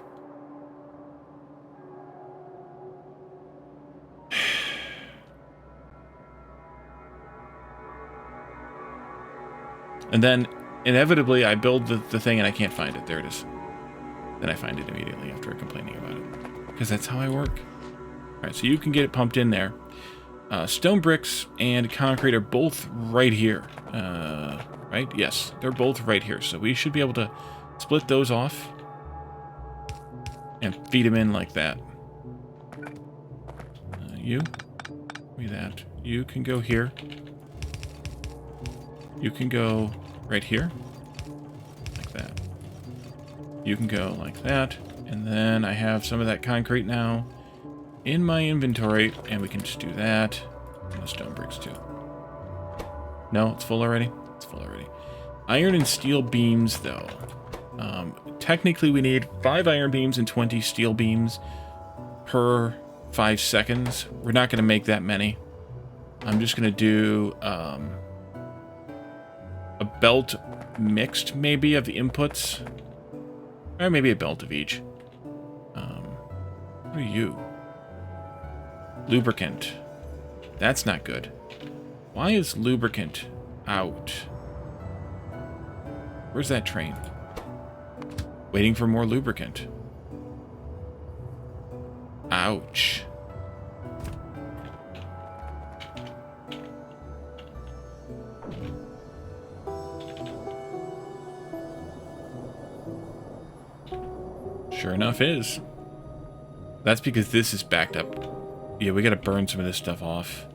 Speaker 2: And then, inevitably, I build the thing and I can't find it. There it is. Then I find it immediately after complaining about it. Because that's how I work. Alright, so you can get it pumped in there. Stone bricks and concrete are both right here. Right? Yes, they're both right here. So we should be able to split those off and feed them in like that. You, give me that. You can go here. You can go right here, like that. You can go like that, and then I have some of that concrete now in my inventory, and we can just do that, and the stone bricks too. No, it's full already? It's full already. Iron and steel beams, though. Technically, we need 5 iron beams and 20 steel beams per 5 seconds. We're not going to make that many. I'm just going to do a belt mixed, maybe, of the inputs. Or maybe a belt of each. What are you? Lubricant. That's not good. Why is lubricant out? Where's that train? Waiting for more lubricant. Ouch. Sure enough is. That's because this is backed up. Yeah, we gotta burn some of this stuff off.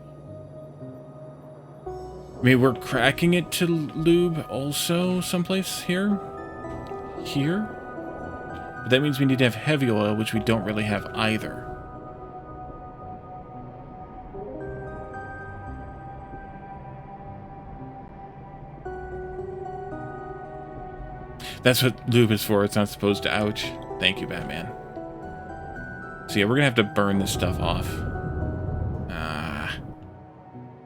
Speaker 2: I mean, we're cracking it to lube also someplace here. Here. But that means we need to have heavy oil, which we don't really have either. That's what lube is for. It's not supposed to ouch. Thank you, Batman. So yeah, we're gonna have to burn this stuff off.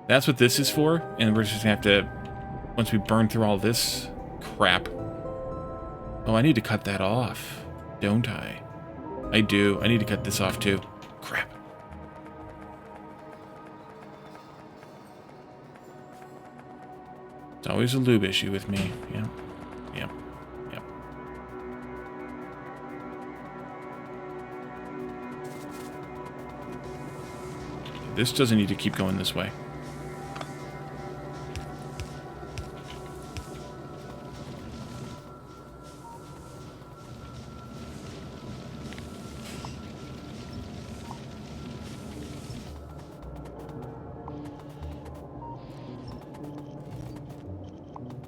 Speaker 2: That's what this is for, and we're just gonna have to, once we burn through all this crap. Oh, I need to cut that off, don't I? I do. I need to cut this off too. Crap. It's always a lube issue with me. Yeah. Yep. Yep. This doesn't need to keep going this way.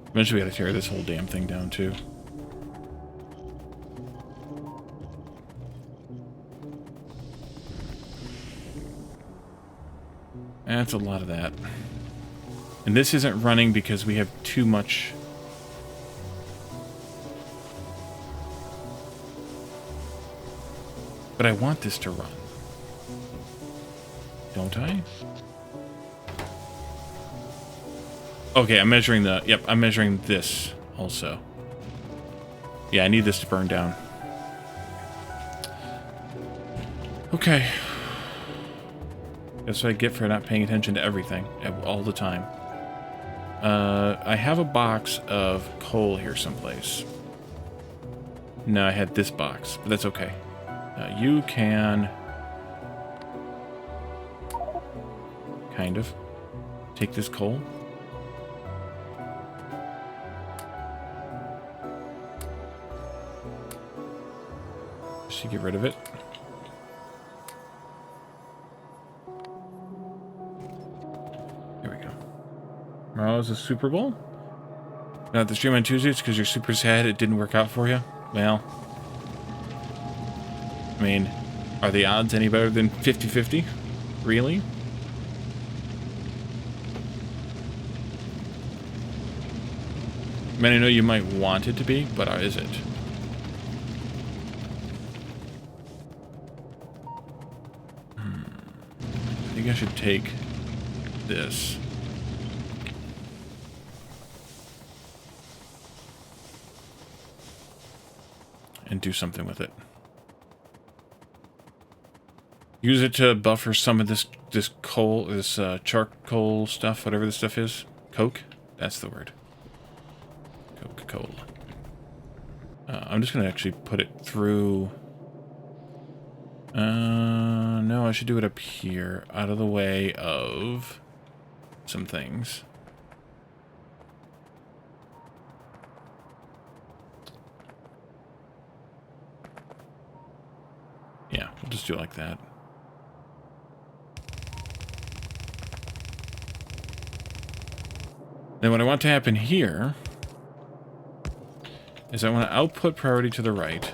Speaker 2: Eventually we gotta tear this whole damn thing down too. That's a lot of that. And this isn't running because we have too much. But I want this to run. Don't I? Okay, I'm measuring the... Yep, I'm measuring this also. Yeah, I need this to burn down. Okay. That's what I get for not paying attention to everything all the time. I have a box of coal here someplace. No, I had this box, but that's okay. You can... kind of take this coal. Just to get rid of it. There we go. Tomorrow's the Super Bowl? Not the stream on Tuesdays because you're super sad it didn't work out for you? Well, I mean, are the odds any better than 50-50? Really? I mean, I know you might want it to be, but is it? I think I should take this. And do something with it. Use it to buffer some of this coal, this charcoal stuff, whatever this stuff is. Coke? That's the word. Coca-Cola. I'm just going to actually put it through... no, I should do it up here, out of the way of some things. Yeah, we'll just do it like that. Then what I want to happen here is I want to output priority to the right,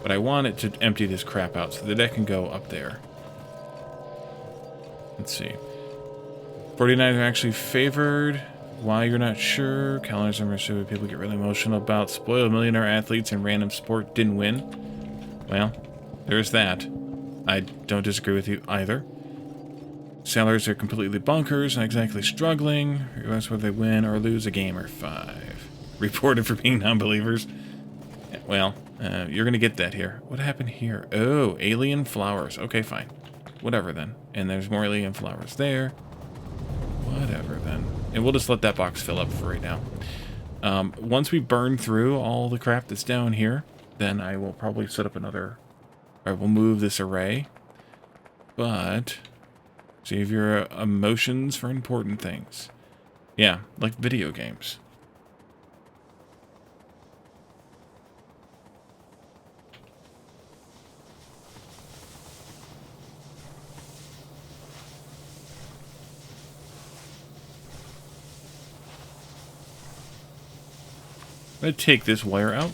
Speaker 2: but I want it to empty this crap out so that it can go up there. Let's see. 49 are actually favored. Why you're not sure? Calendars are sure people get really emotional about. Spoiled millionaire athletes in random sport didn't win. Well, there's that. I don't disagree with you either. Salaries are completely bonkers, not exactly struggling. That's whether they win or lose a game or 5. Reported for being non-believers. Well, you're going to get that here. What happened here? Oh, alien flowers. Okay, fine. Whatever then. And there's more alien flowers there. Whatever then. And we'll just let that box fill up for right now. Once we burn through all the crap that's down here, then I will probably set up another... Or we'll move this array. But... save your emotions for important things. Yeah, like video games. I'm going to take this wire out.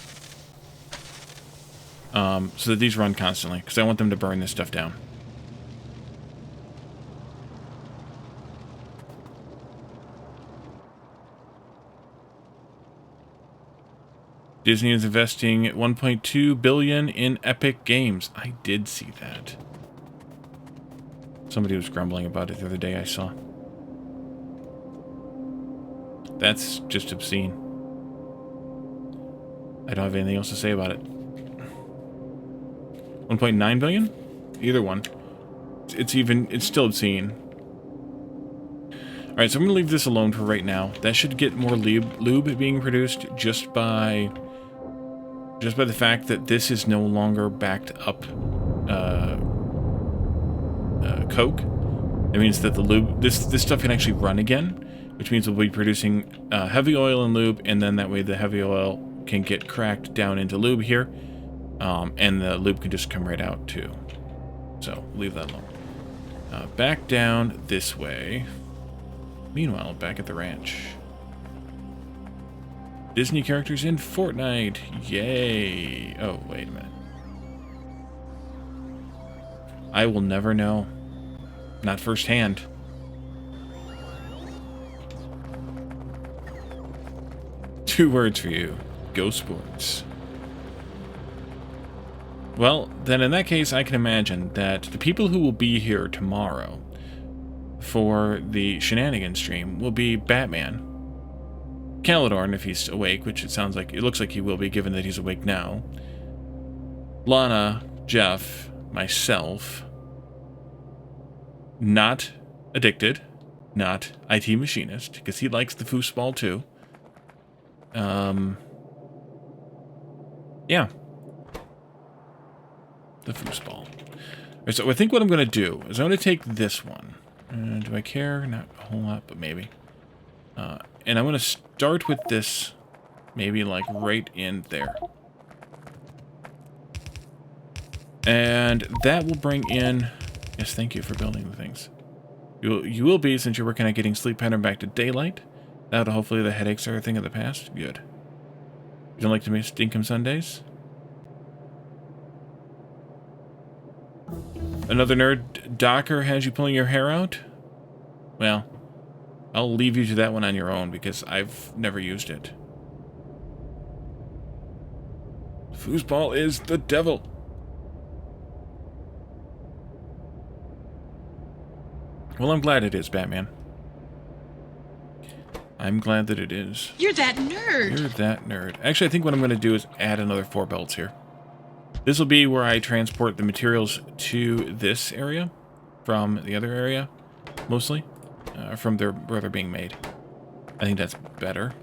Speaker 2: So that these run constantly, because I want them to burn this stuff down. Disney is investing $1.2 billion in Epic Games. I did see that. Somebody was grumbling about it the other day, I saw. That's just obscene. I don't have anything else to say about it. 1.9 billion? Either one. It's still obscene. Alright, so I'm going to leave this alone for right now. That should get more lube being produced just by the fact that this is no longer backed up Coke. It means that the lube, this stuff can actually run again, which means we'll be producing heavy oil and lube, and then that way the heavy oil can get cracked down into lube here, and the lube can just come right out too. So leave that alone. Back down this way. Meanwhile, back at the ranch. Disney characters in Fortnite. Yay. Oh, wait a minute. I will never know. Not firsthand. Two words for you. Go sports. Well, then in that case, I can imagine that the people who will be here tomorrow for the shenanigans stream will be Batman, Calidorn if he's awake, which it looks like he will be given that he's awake now, Lana, Jeff, myself, not Addicted, not IT Machinist, because he likes the foosball too. Yeah. The foosball. Right, so I think what I'm going to do is I'm going to take this one. Do I care? Not a whole lot, but maybe. And I'm going to start with this, maybe like right in there. And that will bring in... Yes, thank you for building the things. You will be, since you're working on getting sleep pattern back to daylight. That'll hopefully the headaches are a thing of the past. Good. You don't like to make stinkum Sundays? Another nerd Docker has you pulling your hair out? Well, I'll leave you to that one on your own because I've never used it. Foosball is the devil. Well, I'm glad it is, Batman. I'm glad that it is.
Speaker 3: You're that nerd.
Speaker 2: You're that nerd. Actually, I think what I'm going to do is add another 4 belts here. This will be where I transport the materials to this area from the other area, mostly, from where they're being made. I think that's better,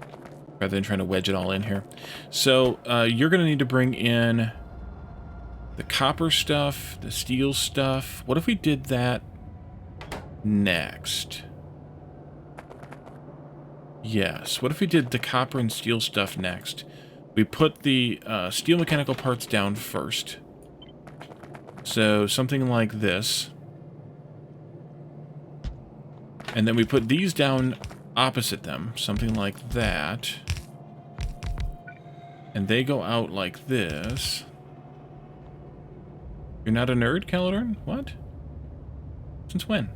Speaker 2: rather than trying to wedge it all in here. So you're going to need to bring in the copper stuff, the steel stuff. What if we did that next? Yes, what if we did the copper and steel stuff next? We put the steel mechanical parts down first. So something like this. And then we put these down opposite them. Something like that. And they go out like this. You're not a nerd, Caledorn? What? Since when?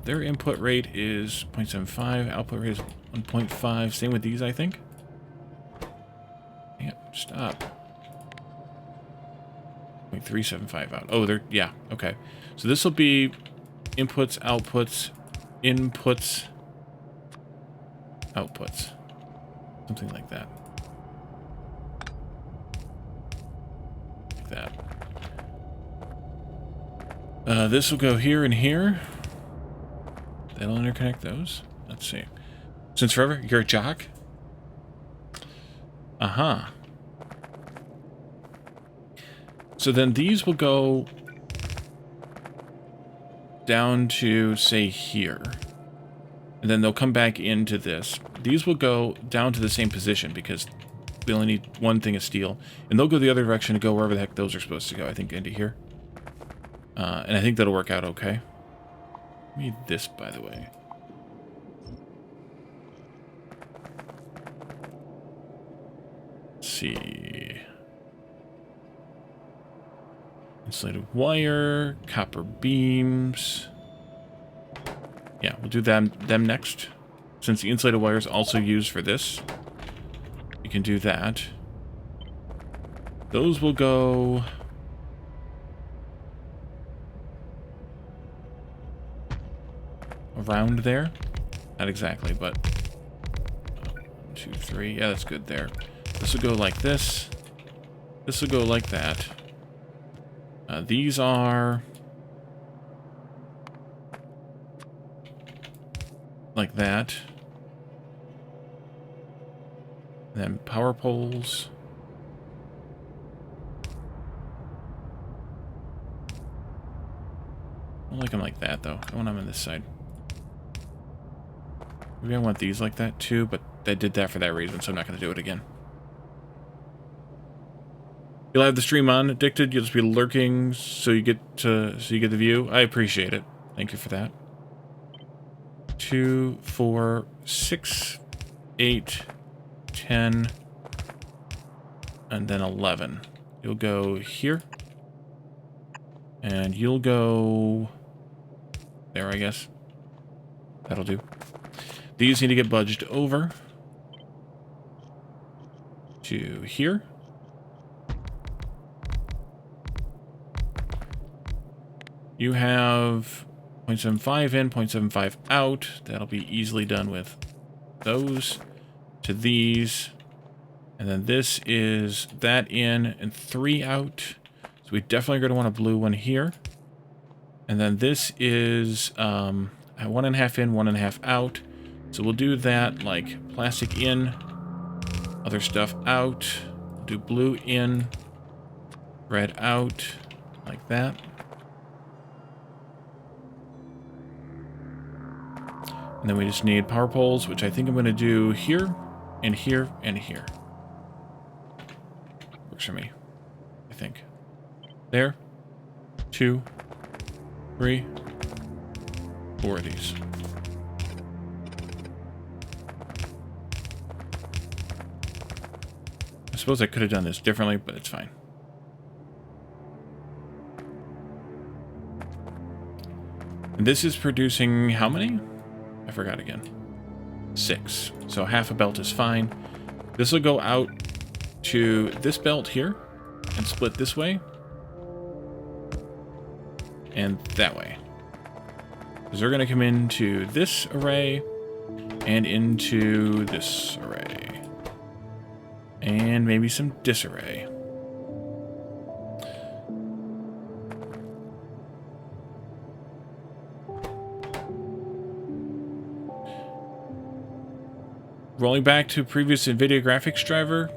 Speaker 2: Their input rate is 0.75. Output rate is 1.5. Same with these, I think. Yeah, stop. 0.375 out. Oh, they're... Yeah, okay. So this will be inputs, outputs, inputs, outputs. Something like that. Like that. This will go here and here. That'll interconnect those. Let's see. Since forever, you're a jock? Uh-huh. So then these will go down to, say, here. And then they'll come back into this. These will go down to the same position because we only need one thing of steel. And they'll go the other direction to go wherever the heck those are supposed to go. I think into here. And I think that'll work out okay. I need this, by the way. Let's see. Insulated wire, copper beams. Yeah, we'll do them next. Since the insulated wire is also used for this, you can do that. Those will go... around there. Not exactly, but... 1, 2, 3. Yeah, that's good there. This will go like this. This will go like that. These are... like that. And then power poles. I don't like them like that, though. I want them on this side. Maybe I want these like that, too, but I did that for that reason, so I'm not going to do it again. You'll have the stream on, Addicted. You'll just be lurking so you get the view. I appreciate it. Thank you for that. 2, 4, 6, 8, 10, and then 11. You'll go here. And you'll go there, I guess. That'll do. These need to get budged over to here. You have 0.75 in, 0.75 out. That'll be easily done with those to these. And then this is that in and 3 out. So we definitely are going to want a blue one here. And then this is 1.5 in, 1.5 out. So we'll do that like plastic in, other stuff out, do blue in, red out, like that. And then we just need power poles, which I think I'm going to do here, and here, and here. Works for me, I think. There. 2, 3, 4 of these. I suppose I could have done this differently, but it's fine. And this is producing how many? I forgot again. 6. So half a belt is fine. This will go out to this belt here and split this way and that way. Because they're going to come into this array and into this array. And maybe some disarray. Rolling back to previous NVIDIA graphics driver,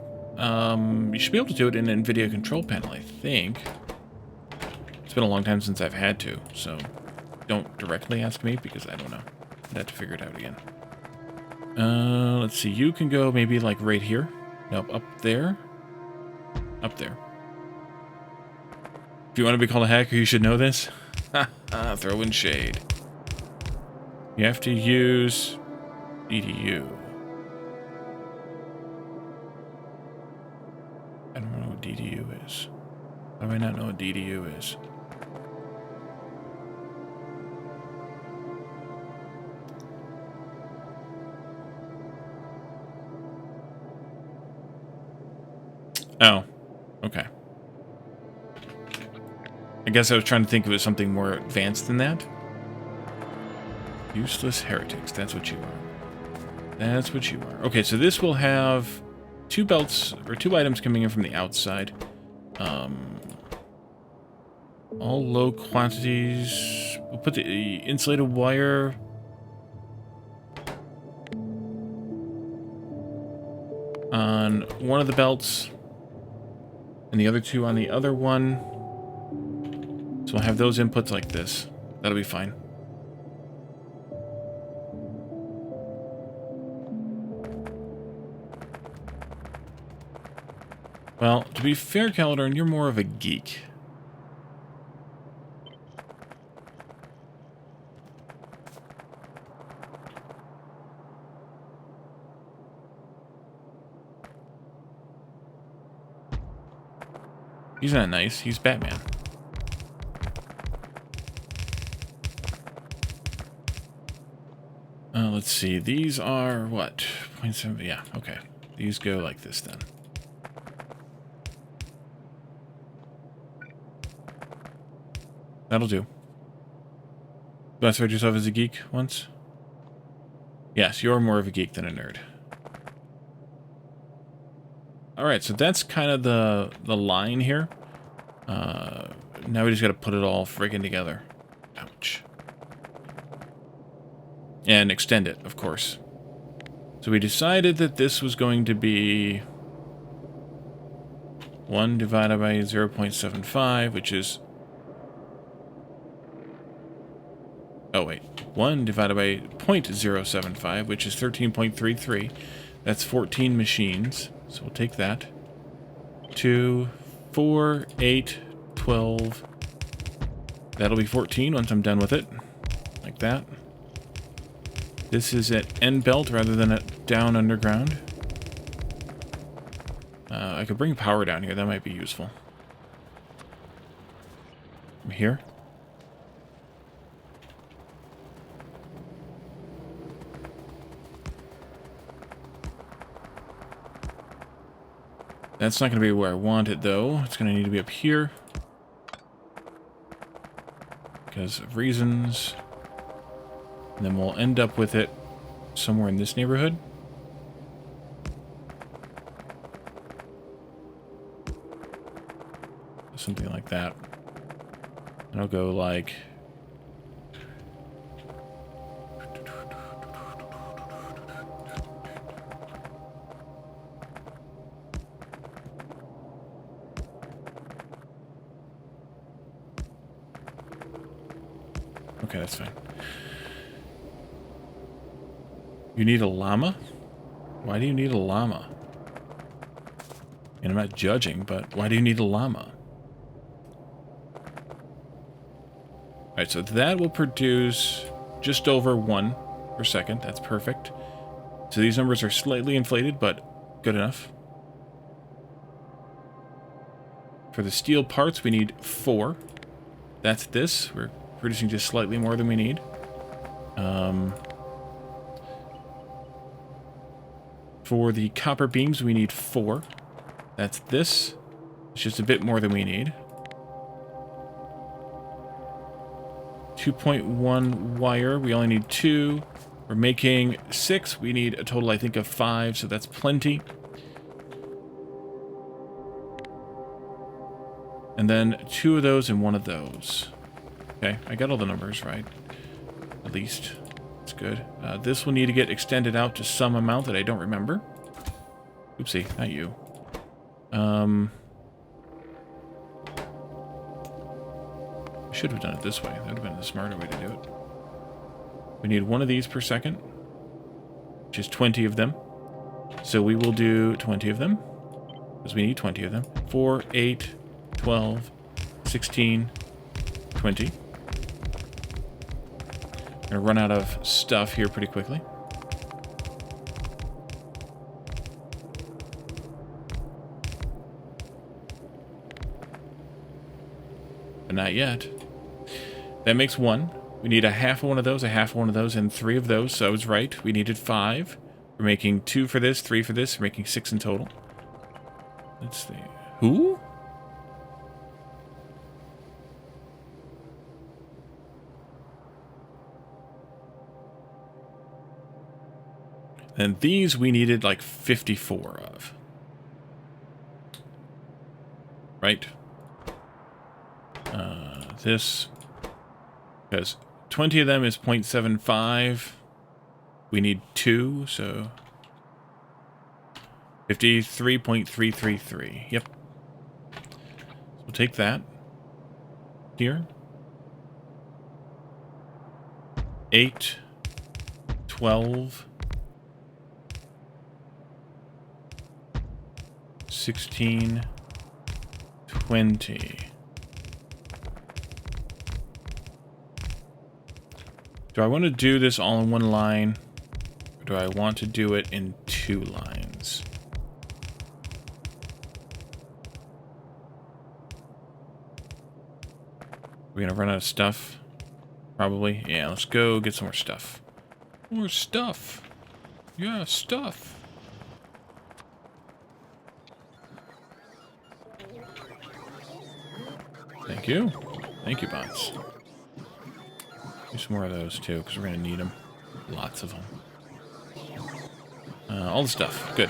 Speaker 2: you should be able to do it in an NVIDIA control panel, I think. It's been a long time since I've had to, so don't directly ask me because I don't know. I'd have to figure it out again. Let's see, you can go maybe like right here. Nope, up there. Up there. If you want to be called a hacker, you should know this. Throw in shade. You have to use EDU. I don't know what DDU is. How do I not know what DDU is? Oh, okay. I guess I was trying to think of it something more advanced than that. Useless heretics, that's what you are. That's what you are. Okay, so this will have 2 belts, or 2 items coming in from the outside. All low quantities. We'll put the insulated wire on one of the belts, and the other 2 on the other one. So we'll have those inputs like this. That'll be fine. Well, to be fair, Caledon, you're more of a geek. He's not nice. He's Batman. Let's see. These are what? 0.7. Yeah, okay. These go like this then. That'll do. Classified yourself as a geek once? Yes, you're more of a geek than a nerd. Alright, so that's kind of the line here. Now we just gotta put it all friggin' together. Ouch. And extend it, of course. So we decided that this was going to be 1 divided by 0.75, which is... Oh, wait. 1 divided by 0.075, which is 13.33. That's 14 machines. So we'll take that. 2, 4, 8, 12. That'll be 14 once I'm done with it. Like that. This is at end belt rather than at down underground. I could bring power down here. That might be useful. From here. That's not going to be where I want it, though. It's going to need to be up here. Because of reasons. And then we'll end up with it somewhere in this neighborhood. Something like that. And I'll go like Okay, that's fine. You need a llama? Why do you need a llama? And I'm not judging, but why do you need a llama? Alright, so that will produce just over 1 per second. That's perfect. So these numbers are slightly inflated, but good enough. For the steel parts, we need 4. That's this. We're producing just slightly more than we need. For the copper beams, we need 4. That's this. It's just a bit more than we need. 2.1 wire, we only need 2. We're making 6. We need a total, I think, of 5, so that's plenty. And then 2 of those and 1 of those. Okay, I got all the numbers right. At least. That's good. This will need to get extended out to some amount that I don't remember. Oopsie, not you. I should have done it this way. That would have been the smarter way to do it. We need 1 of these per second, which is 20 of them. So we will do 20 of them, because we need 20 of them. 4, 8, 12, 16, 20. I'm going to run out of stuff here pretty quickly. But not yet. That makes 1. We need a half of one of those, a half of one of those, and 3 of those. So I was right. We needed 5. We're making 2 for this, 3 for this. We're making 6 in total. Let's see. Who? And these we needed like 54 of. Right? This, because 20 of them is 0.75. We need 2, so 53.333. Yep. So we'll take that here. 8, 12, 16, 20. Do I want to do this all in 1 line, or do I want to do it in 2 lines? We're going to run out of stuff, probably. Yeah, let's go get some more stuff. More stuff. Yeah, stuff. Thank you. Thank you, bots. Do some more of those, too, because we're going to need them. Lots of them. All the stuff. Good.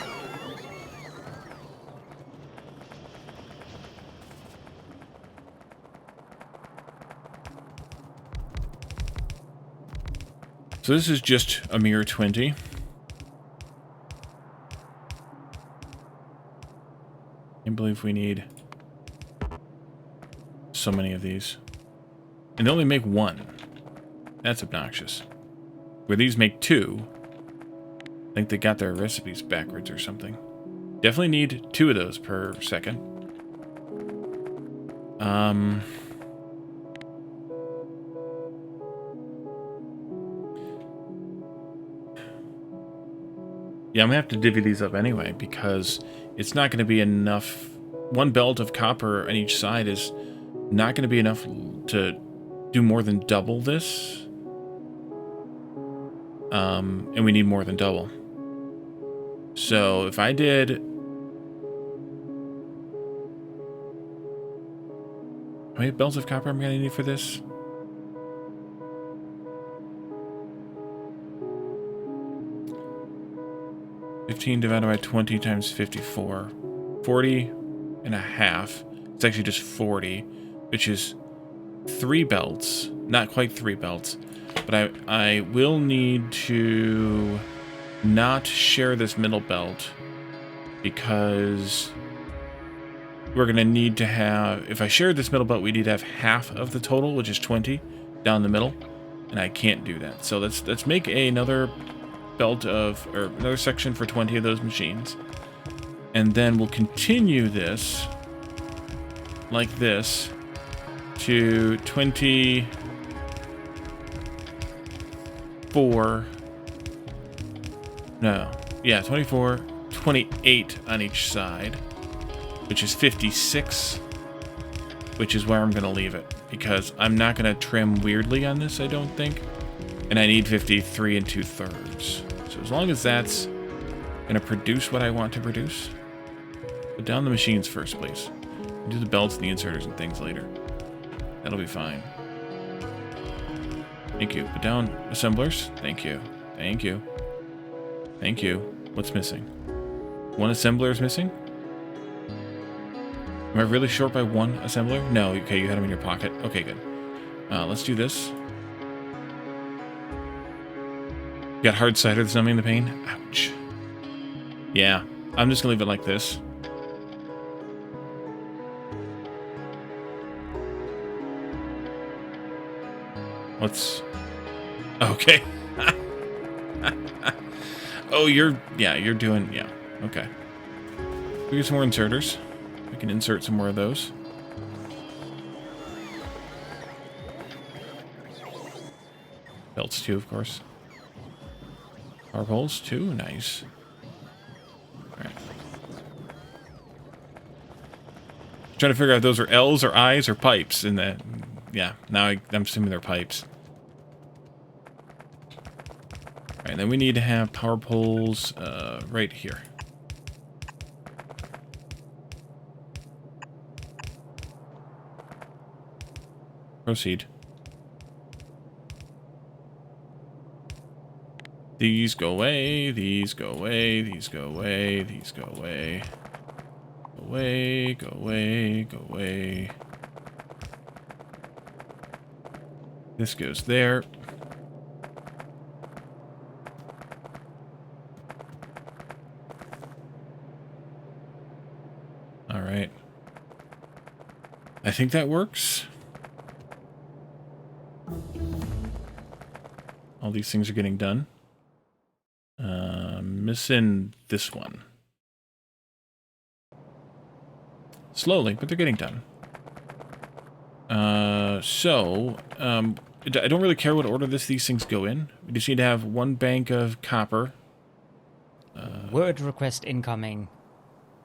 Speaker 2: So this is just a mere 20. Can't believe we need so many of these. And they only make 1. That's obnoxious. Where these make 2. I think they got their recipes backwards or something. Definitely need 2 of those per second. Yeah, I'm going to have to divvy these up anyway, because it's not going to be enough. 1 belt of copper on each side is not going to be enough to do more than double this. And we need more than double. So if I did... How many belts of copper am I going to need for this? $15 divided by 20 times 54. 40 and a half. It's actually just 40, which is 3 belts. Not quite 3 belts. But I will need to not share this middle belt, because we're going to need to have... If I shared this middle belt, we need to have half of the total, which is 20, down the middle. and I can't do that. So let's make another belt of, or another section for 20 of those machines. And then we'll continue this like this to 24. No. Yeah, 24, 28 on each side, which is 56, which is where I'm going to leave it, because I'm not going to trim weirdly on this, I don't think. And I need 53 2/3. So as long as that's going to produce what I want to produce, put down the machines first, please. Do the belts and the inserters and things later. That'll be fine. Thank you. Put down assemblers. Thank you. Thank you. Thank you. What's missing? One assembler is missing? Am I really short by one assembler? No. Okay, you had them in your pocket. Okay, good. Let's do this. You got hard cider that's numbing the pain? Ouch. Yeah. I'm just going to leave it like this. Let's... Okay. Oh, you're doing... Yeah, okay. We get some more inserters. We can insert some more of those. Belts, too, of course. Power poles, too. Nice. Alright. Trying to figure out if those are L's or I's or pipes in that... Yeah, now I'm assuming they're pipes. Alright, then we need to have power poles right here. Proceed. These go away, these go away, these go away, these go away. Go away, go away, go away. This goes there. Alright. I think that works. All these things are getting done. Missing this one. Slowly, but they're getting done. I don't really care what order these things go in. We just need to have one bank of copper.
Speaker 1: Word request incoming.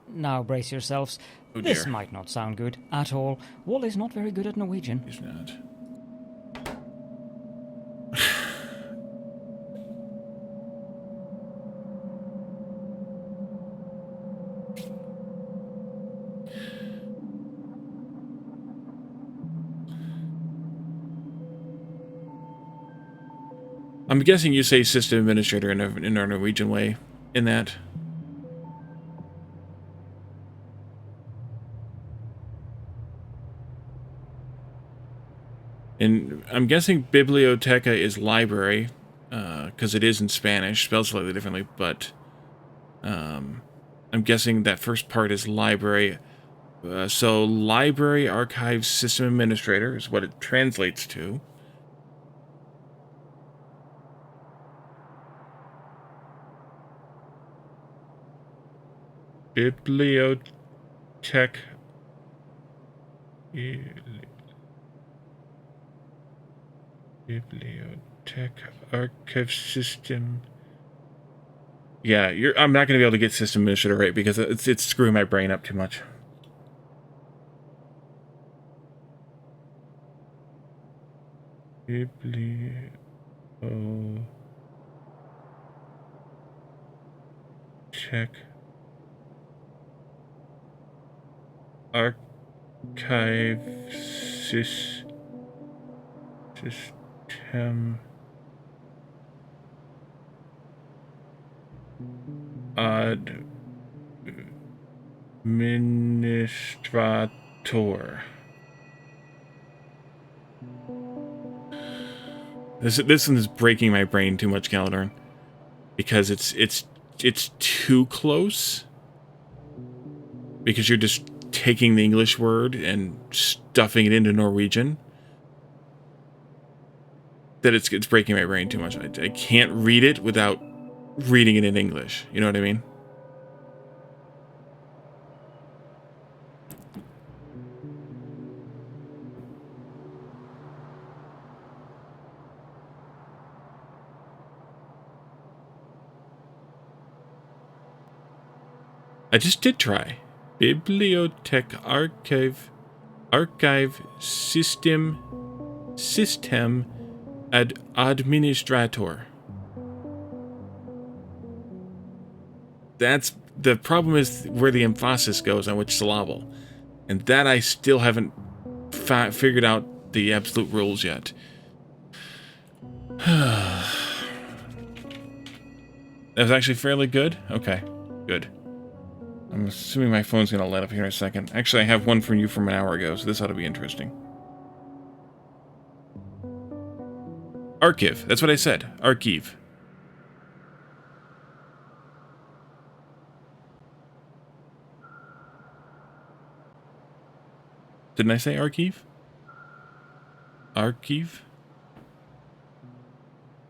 Speaker 1: Now brace yourselves.
Speaker 2: Oh dear.
Speaker 1: This might not sound good at all. Wall is not very good at Norwegian.
Speaker 2: He's not. I'm guessing you say system administrator in our Norwegian way in that. And I'm guessing biblioteca is library, because it is in Spanish, spelled slightly differently, but I'm guessing that first part is library. So library archives system administrator is what it translates to. Bibliotech archive system. Yeah, I'm not going to be able to get system administrator right because it's screwing my brain up too much. Bibliotech archive system administrator. This one is breaking my brain too much, Caledon, because it's too close. Because you're just taking the English word and stuffing it into Norwegian. that it's breaking my brain too much. I can't read it without reading it in English. You know what I mean? I just did try. Bibliothek Archive System Administrator. That's the problem, is where the emphasis goes on which syllable. And that I still haven't figured out the absolute rules yet. That was actually fairly good? Okay, good. I'm assuming my phone's going to light up here in a second. Actually, I have one from you from an hour ago, so this ought to be interesting. Archive. That's what I said. Archive. Didn't I say archive? Archive?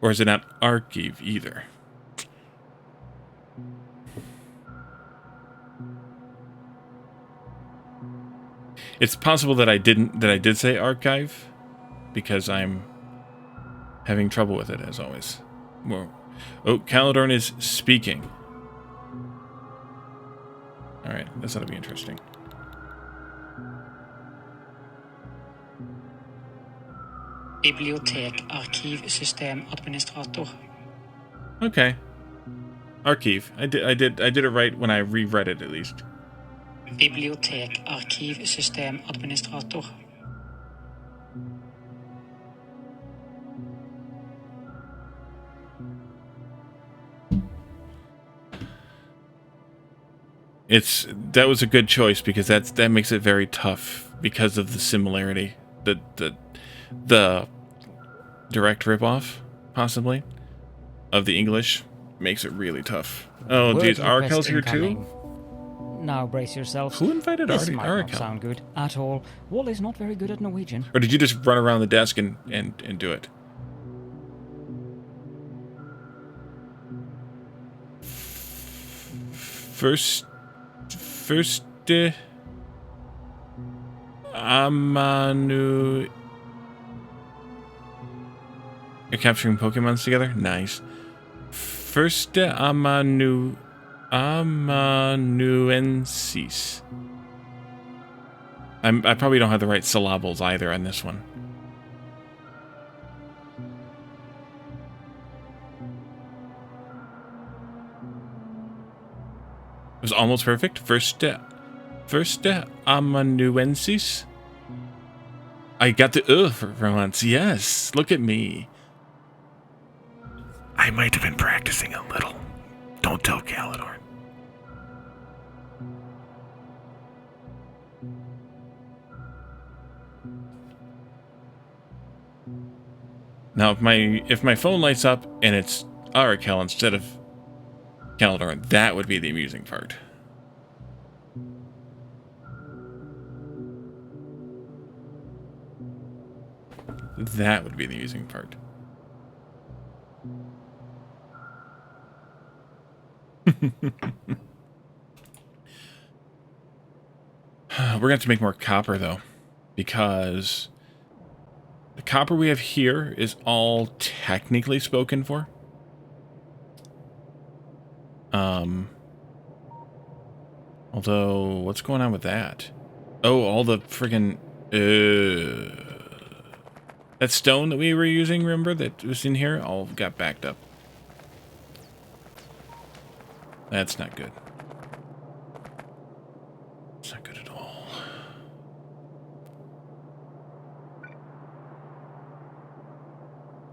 Speaker 2: Or is it not archive either? It's possible that I did say archive, because I'm having trouble with it, as always. Well, oh, Caledorn is speaking. Alright, this ought to be interesting.
Speaker 3: Bibliotek Arkivsystemadministrator.
Speaker 2: Okay. Archive. I did it right when I reread it, at least.
Speaker 3: Bibliotek Arkivsystemadministrator.
Speaker 2: That was a good choice, because that makes it very tough because of the similarity, the direct ripoff, possibly, of the English makes it really tough. Oh,
Speaker 1: Word
Speaker 2: geez,
Speaker 1: request
Speaker 2: Arakel's here
Speaker 1: incoming.
Speaker 2: too?
Speaker 1: Now brace yourselves.
Speaker 2: Who invited
Speaker 1: This might not
Speaker 2: Arakel?
Speaker 1: sound good at all. Wall is not very good at Norwegian.
Speaker 2: Or did you just run around the desk and do it? First, Amanu. You're capturing Pokemons together? Nice. First, Amanuensis. I probably don't have the right syllables either on this one. It was almost perfect. First amanuensis. I got the for once. Yes, look at me. I might have been practicing a little. Don't tell Caledorn. Now, if my phone lights up and it's Arakel instead of Caledorn, that would be the amusing part. That would be the amusing part. We're going to have to make more copper, though, because the copper we have here is all technically spoken for. Although, what's going on with that? Oh, all the friggin' that stone that we were using, remember, that was in here, all got backed up. That's not good. It's not good at all.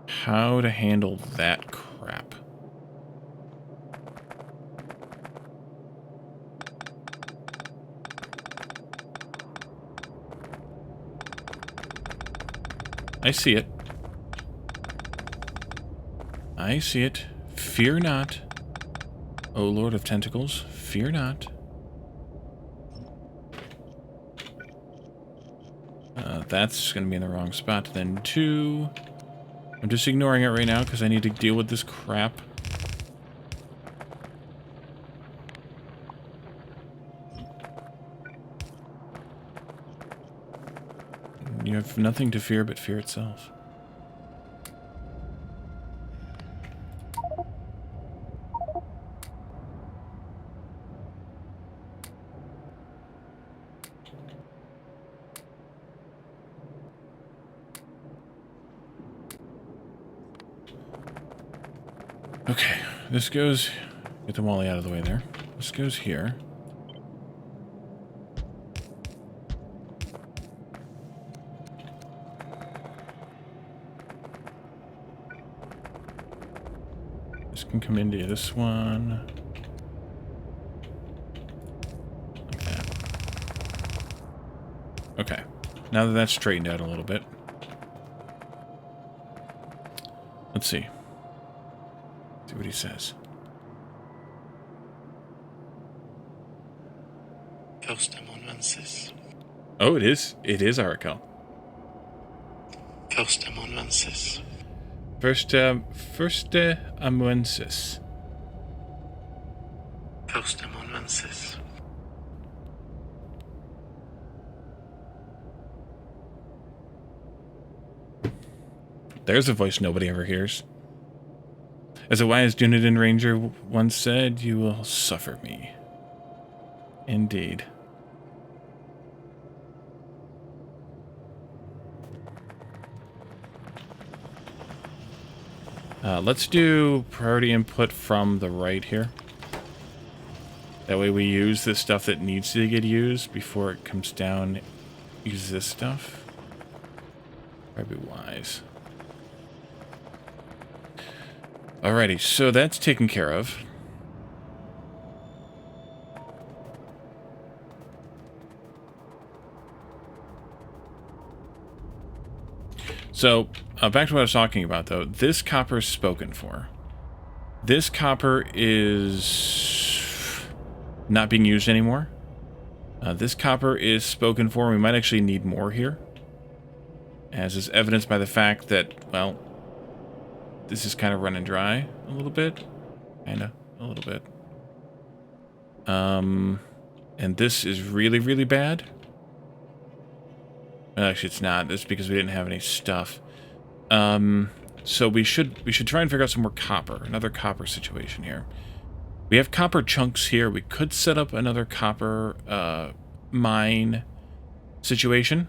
Speaker 2: How to handle that crap? I see it. I see it. Fear not. O Lord of Tentacles, fear not. That's going to be in the wrong spot then, too. I'm just ignoring it right now because I need to deal with this crap. You have nothing to fear but fear itself. Okay, this goes... Get the Wally out of the way there. This goes here. This can come into this one. Like that. Okay. Now that that's straightened out a little bit. Let's see. See what he says.
Speaker 4: Førsteamanuensis.
Speaker 2: Oh, it is. It is Arakel.
Speaker 4: Førsteamanuensis.
Speaker 2: Firsteamanuensis.
Speaker 4: Førsteamanuensis.
Speaker 2: There's a voice nobody ever hears. As a wise Dunedain ranger once said, you will suffer me. Indeed. Let's do priority input from the right here. That way we use the stuff that needs to get used before it comes down. Use this stuff. Probably wise. Alrighty, so that's taken care of. So, back to what I was talking about, though. This copper is spoken for. This copper is not being used anymore. This copper is spoken for. We might actually need more here. As is evidenced by the fact that, well, this is kind of running dry a little bit. Kinda, a little bit. And this is really, really bad. Actually, it's not. It's because we didn't have any stuff. So we should try and figure out some more copper. Another copper situation here. We have copper chunks here. We could set up another copper mine situation.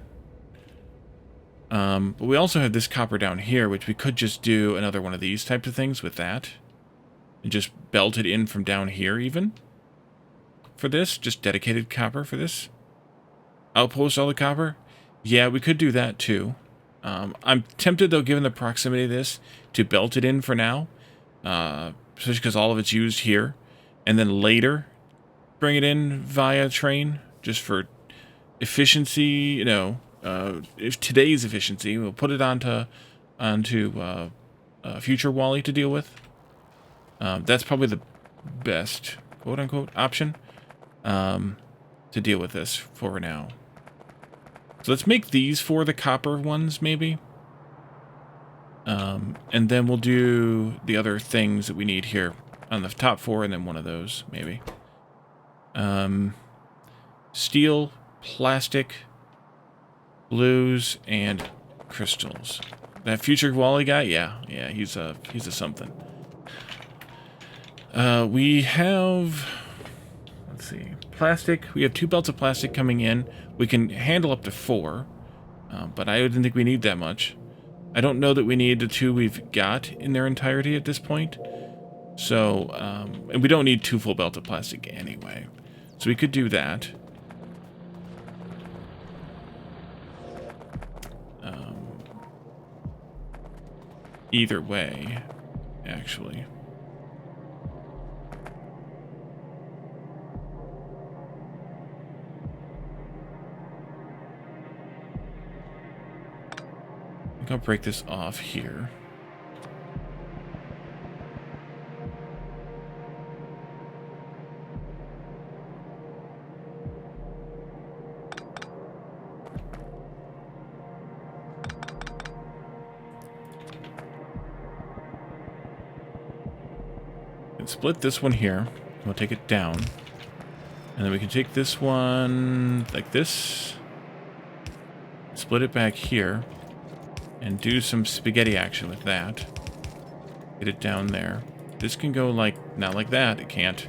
Speaker 2: But we also have this copper down here, which we could just do another one of these types of things with that. And just belt it in from down here even. For this, just dedicated copper for this. Outpost all the copper. Yeah, we could do that too. I'm tempted though, given the proximity of this, to belt it in for now. Especially because all of it's used here. And then later, bring it in via train, just for efficiency, you know. If today's efficiency, we'll put it onto future Wally to deal with. That's probably the best, quote-unquote, option to deal with this for now. So let's make these for the copper ones, maybe. And then we'll do the other things that we need here on the top four, and then one of those, maybe. Steel, plastic, blues, and crystals. That future Wally guy, yeah, he's a something. We have, let's see, plastic. We have 2 belts of plastic coming in. We can handle up to 4, but I didn't think we need that much. I don't know that we need the 2 we've got in their entirety at this point. So, and we don't need 2 full belts of plastic anyway. So we could do that. Either way, actually. I think I'll break this off here. can split this one here. We'll take it down. And then we can take this one like this. Split it back here. And do some spaghetti action with that. Get it down there. This can go like, not like that. It can't.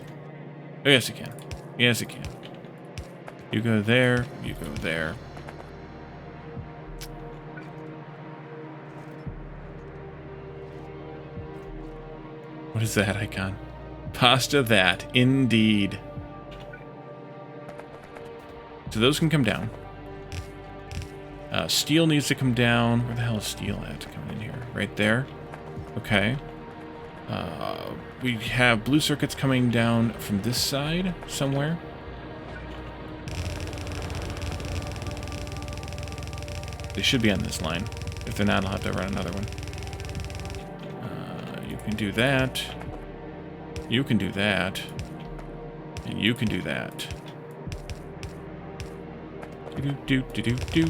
Speaker 2: Oh, yes, it can. Yes, it can. You go there. You go there. What is that icon? Pasta that. Indeed. So those can come down. Steel needs to come down. Where the hell is steel at? Coming in here. Right there. Okay. We have blue circuits coming down from this side somewhere. They should be on this line. If they're not, I'll have to run another one. You can do that. You can do that. And you can do that. Do-do-do-do-do-do.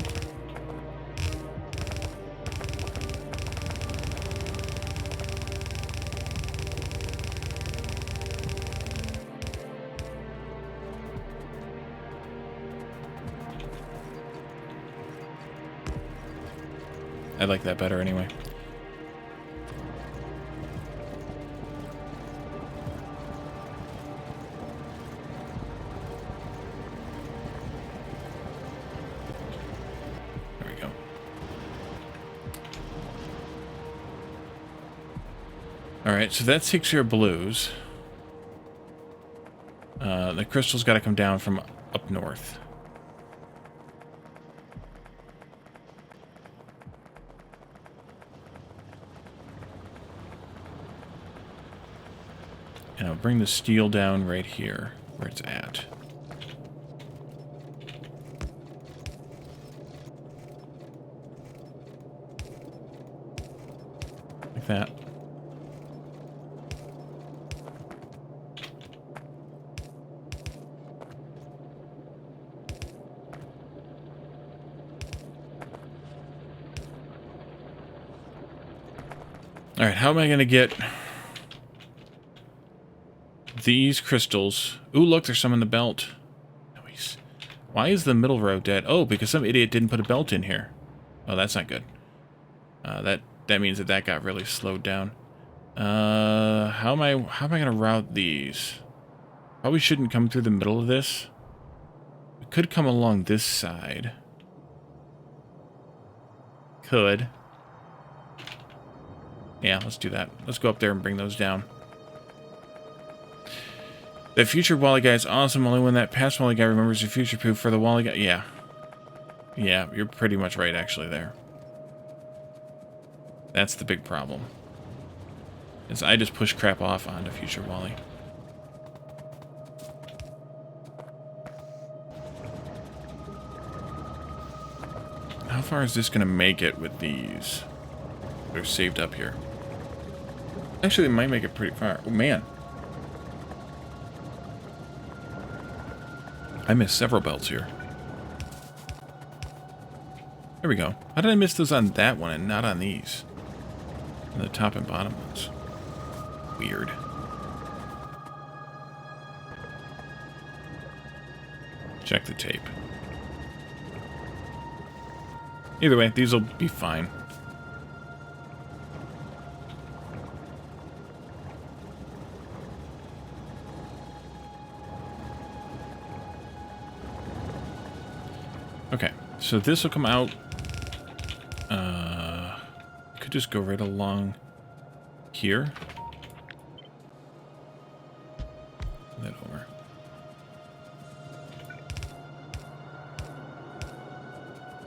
Speaker 2: I like that better anyway. There we go. Alright, so that takes care of blues. The crystal's got to come down from up north. And I'll bring the steel down right here, where it's at. Like that. Alright, how am I going to get these crystals? Ooh, look, there's some in the belt. Nice. Why is the middle row dead? Oh, because some idiot didn't put a belt in here. Oh, that's not good. That means that got really slowed down. How am I going to route these? Probably shouldn't come through the middle of this. We could come along this side. Could. Yeah, let's do that. Let's go up there and bring those down. The future Wally guy is awesome. Only when that past Wally guy remembers the future proof for the Wally guy. Yeah. Yeah, you're pretty much right, actually, there. That's the big problem. Is I just push crap off onto future Wally. How far is this going to make it with these? They're saved up here. Actually, they might make it pretty far. Oh, man. I missed several belts here. There we go. How did I miss those on that one and not on these? On the top and bottom ones. Weird. Check the tape. Either way, these will be fine. Okay, so this will come out. Could just go right along here. That over.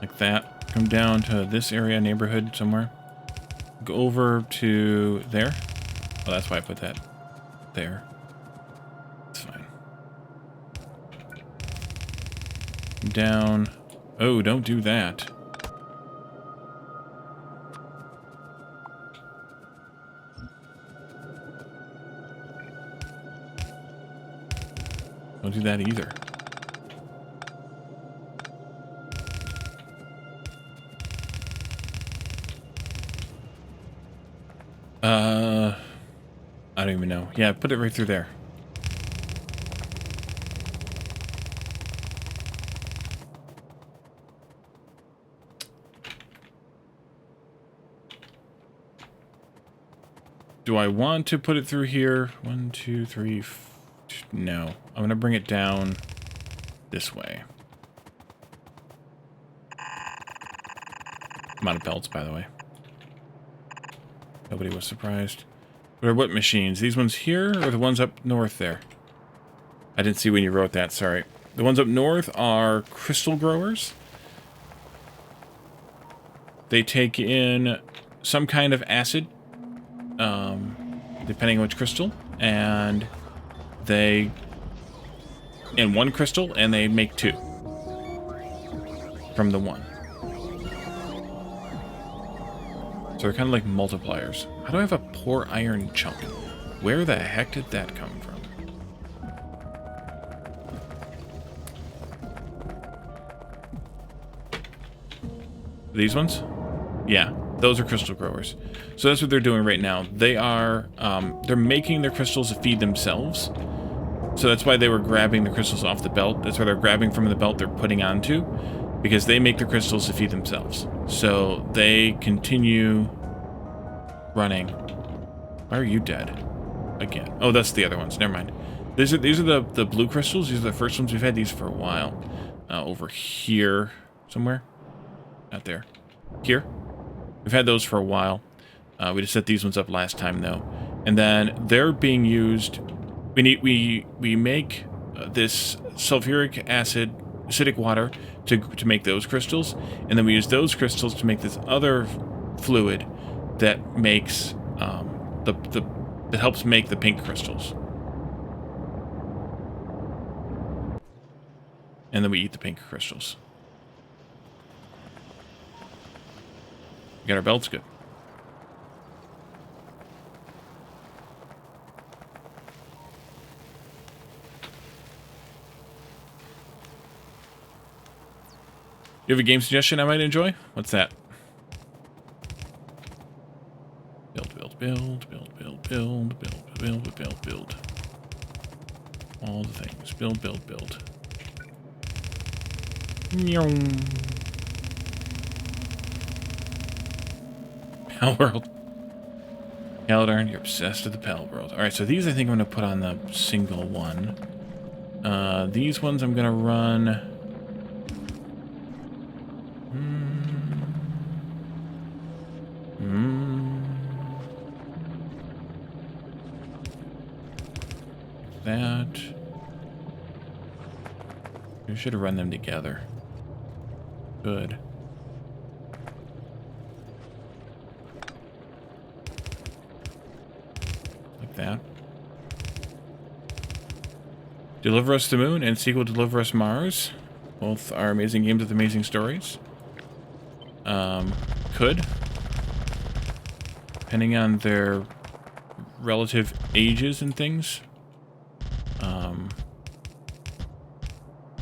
Speaker 2: Like that. Come down to this area, neighborhood somewhere. Go over to there. Oh, that's why I put that there. It's fine. Down. Oh, don't do that. Don't do that either. I don't don't even know. Yeah, put it right through there. Do I want to put it through here? 1, 2, 3... No. I'm going to bring it down this way. I'm out of belts, by the way. Nobody was surprised. Or what machines? These ones here or the ones up north there? I didn't see when you wrote that, sorry. The ones up north are crystal growers. They take in some kind of acid, depending on which crystal, and they... in one crystal, and they make 2 from the one. So they're kind of like multipliers. How do I have a poor iron chunk? Where the heck did that come from? These ones? Yeah, those are crystal growers. So that's what they're doing right now. They are, they're making their crystals to feed themselves. So that's why they were grabbing the crystals off the belt. That's why they're grabbing from the belt they're putting onto. Because they make the crystals to feed themselves. So they continue running. Why are you dead? Again. Oh, that's the other ones. Never mind. These are the blue crystals. These are the first ones. We've had these for a while. Over here somewhere. Not there. Here. We've had those for a while. We just set these ones up last time though. And then they're being used. We make this sulfuric acid, acidic water to make those crystals, and then we use those crystals to make this other fluid that makes that helps make the pink crystals. And then we eat the pink crystals. We got our belts good. You have a game suggestion I might enjoy? What's that? Build, build, build, build, build, build, build, build, build. All the things. Build, build, build. Pal World. Caldarn, you're obsessed with the Pal World. Alright, so these I think I'm going to put on the single one. These ones I'm going to run... That. We should have run them together. Good. Like that. Deliver Us the Moon and sequel Deliver Us Mars. Both are amazing games with amazing stories. Could. Depending on their relative ages and things.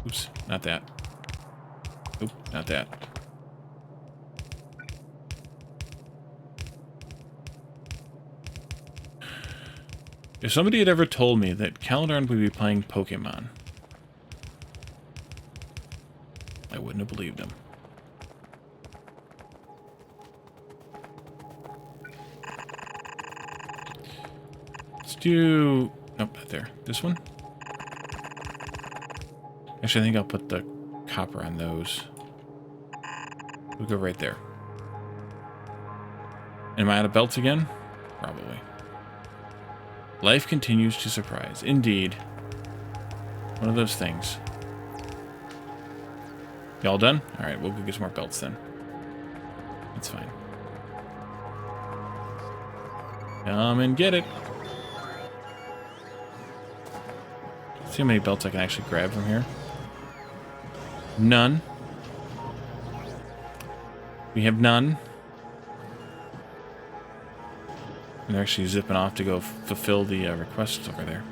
Speaker 2: Oops, not that. Oop, not that. If somebody had ever told me that Caldarn would be playing Pokemon, I wouldn't have believed him. Let's do... Nope, not there. This one? Actually, I think I'll put the copper on those. We'll go right there. Am I out of belts again? Probably. Life continues to surprise. Indeed. One of those things. Y'all done? Alright, we'll go get some more belts then. That's fine. Come and get it. Let's see how many belts I can actually grab from here. None. We have none. And they're actually zipping off to go fulfill the requests over there.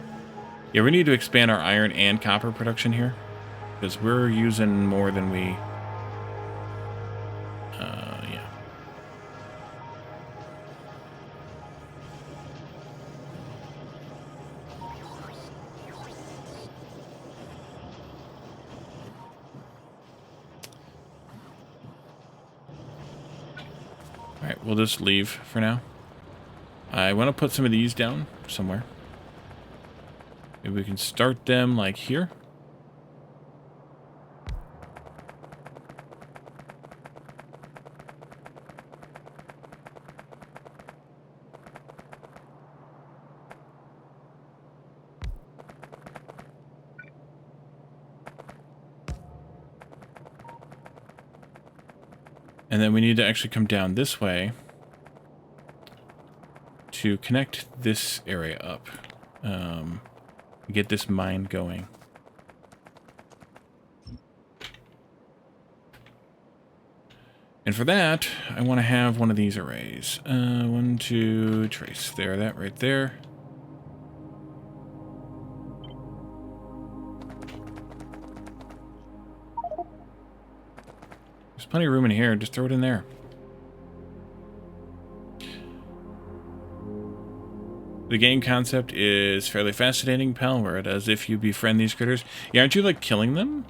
Speaker 2: Yeah, we need to expand our iron and copper production here. Because we're using more than we... yeah. Alright, we'll just leave for now. I want to put some of these down somewhere. Maybe we can start them like here. And then we need to actually come down this way to connect this area up. Get this mine going. And for that, I want to have one of these arrays. 1, 2, trace. There, that right there. There's plenty of room in here. Just throw it in there. The game concept is fairly fascinating, pal, where it as if you befriend these critters. Yeah, aren't you, like, killing them?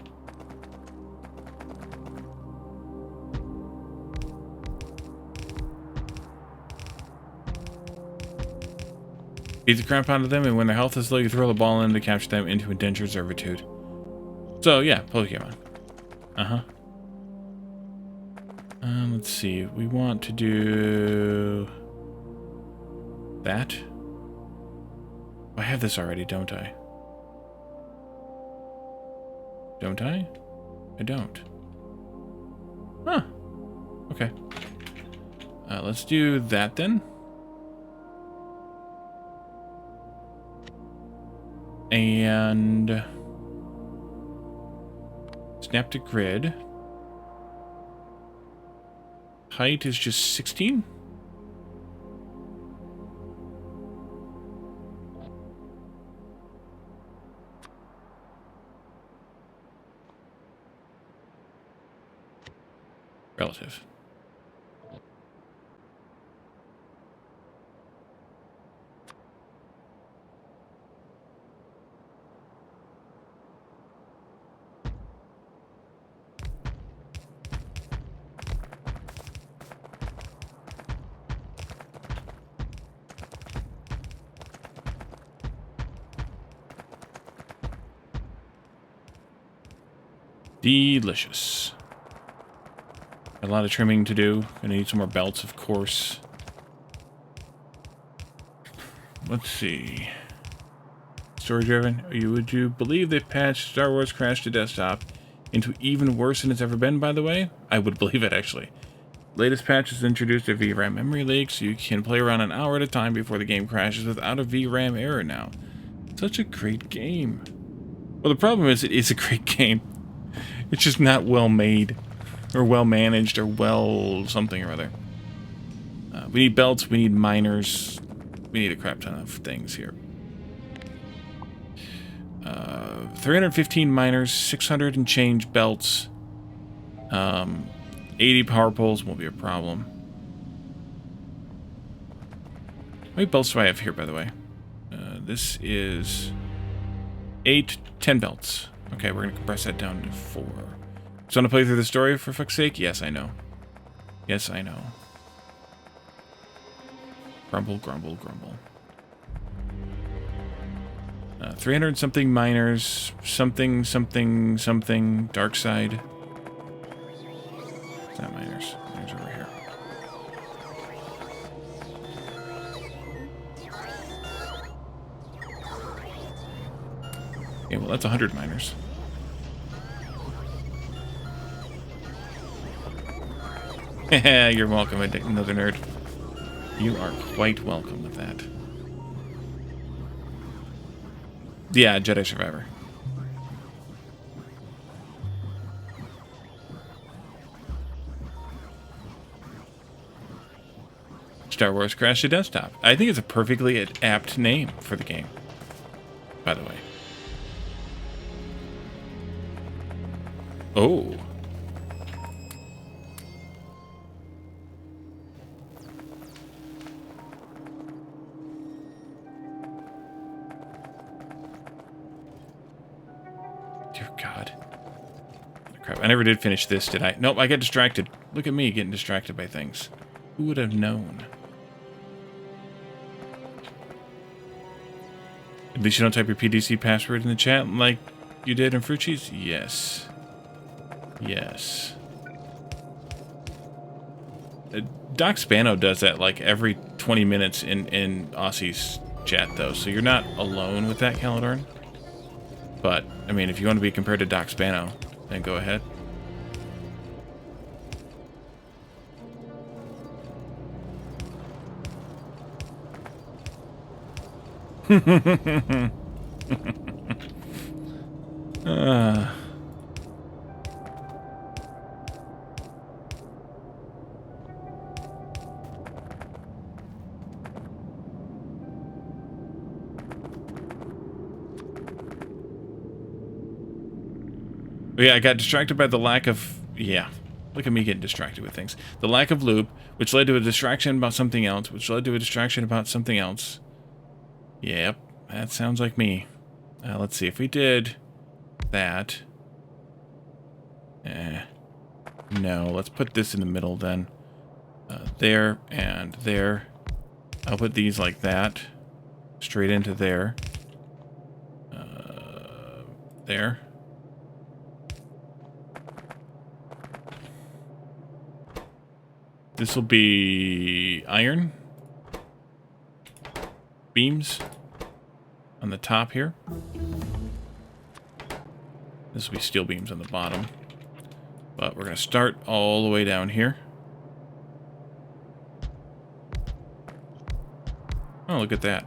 Speaker 2: Beat the crap out of them, and when their health is low, you throw the ball in to capture them into indentured servitude. So, yeah, Pokemon. Uh-huh. Let's see. We want to do that. I have this already, don't I? Don't I? I don't. Huh. Okay. Let's do that then. And snap to grid. Height is just 16. Relative. Delicious. A lot of trimming to do. Gonna need some more belts, of course. Let's see. Story driven. Would you believe they patched Star Wars Crash to Desktop into even worse than it's ever been, by the way? I would believe it, actually. Latest patch has introduced a VRAM memory leak, so you can play around an hour at a time before the game crashes without a VRAM error now. Such a great game. Well, the problem is it is a great game. It's just not well made, or well managed, or well something or other. We need belts, we need miners, we need a crap ton of things here. 315 miners, 600 and change belts, 80 power poles won't be a problem. How many belts do I have here, by the way? This is 10 belts. Okay, we're going to compress that down to 4. So want to play through the story, for fuck's sake? Yes, I know. Yes, I know. Grumble, grumble, grumble. 300 something miners, something, something, something, dark side. It's not miners. Miners over here. Okay, well, that's 100 miners. You're welcome, another nerd. You are quite welcome with that. Yeah, Jedi Survivor. Star Wars Crash to Desktop. I think it's a perfectly apt name for the game, by the way. Oh. Dear God. Crap, I never did finish this, did I? Nope, I got distracted. Look at me getting distracted by things. Who would have known? At least you don't type your PDC password in the chat like you did in Fruit Cheese? Yes. Yes. Doc Spano does that like every 20 minutes in Aussie's chat, though, so you're not alone with that, Caledorn. But, I mean, if you want to be compared to Doc Spano, then go ahead. Yeah, I got distracted by the lack of... Yeah, look at me getting distracted with things. The lack of loop, which led to a distraction about something else, which led to a distraction about something else. Yep, that sounds like me. Let's see, if we did that... No, let's put this in the middle then. There and there. I'll put these like that. Straight into there. There. This will be iron beams on the top here. This will be steel beams on the bottom. But we're going to start all the way down here. Oh, look at that.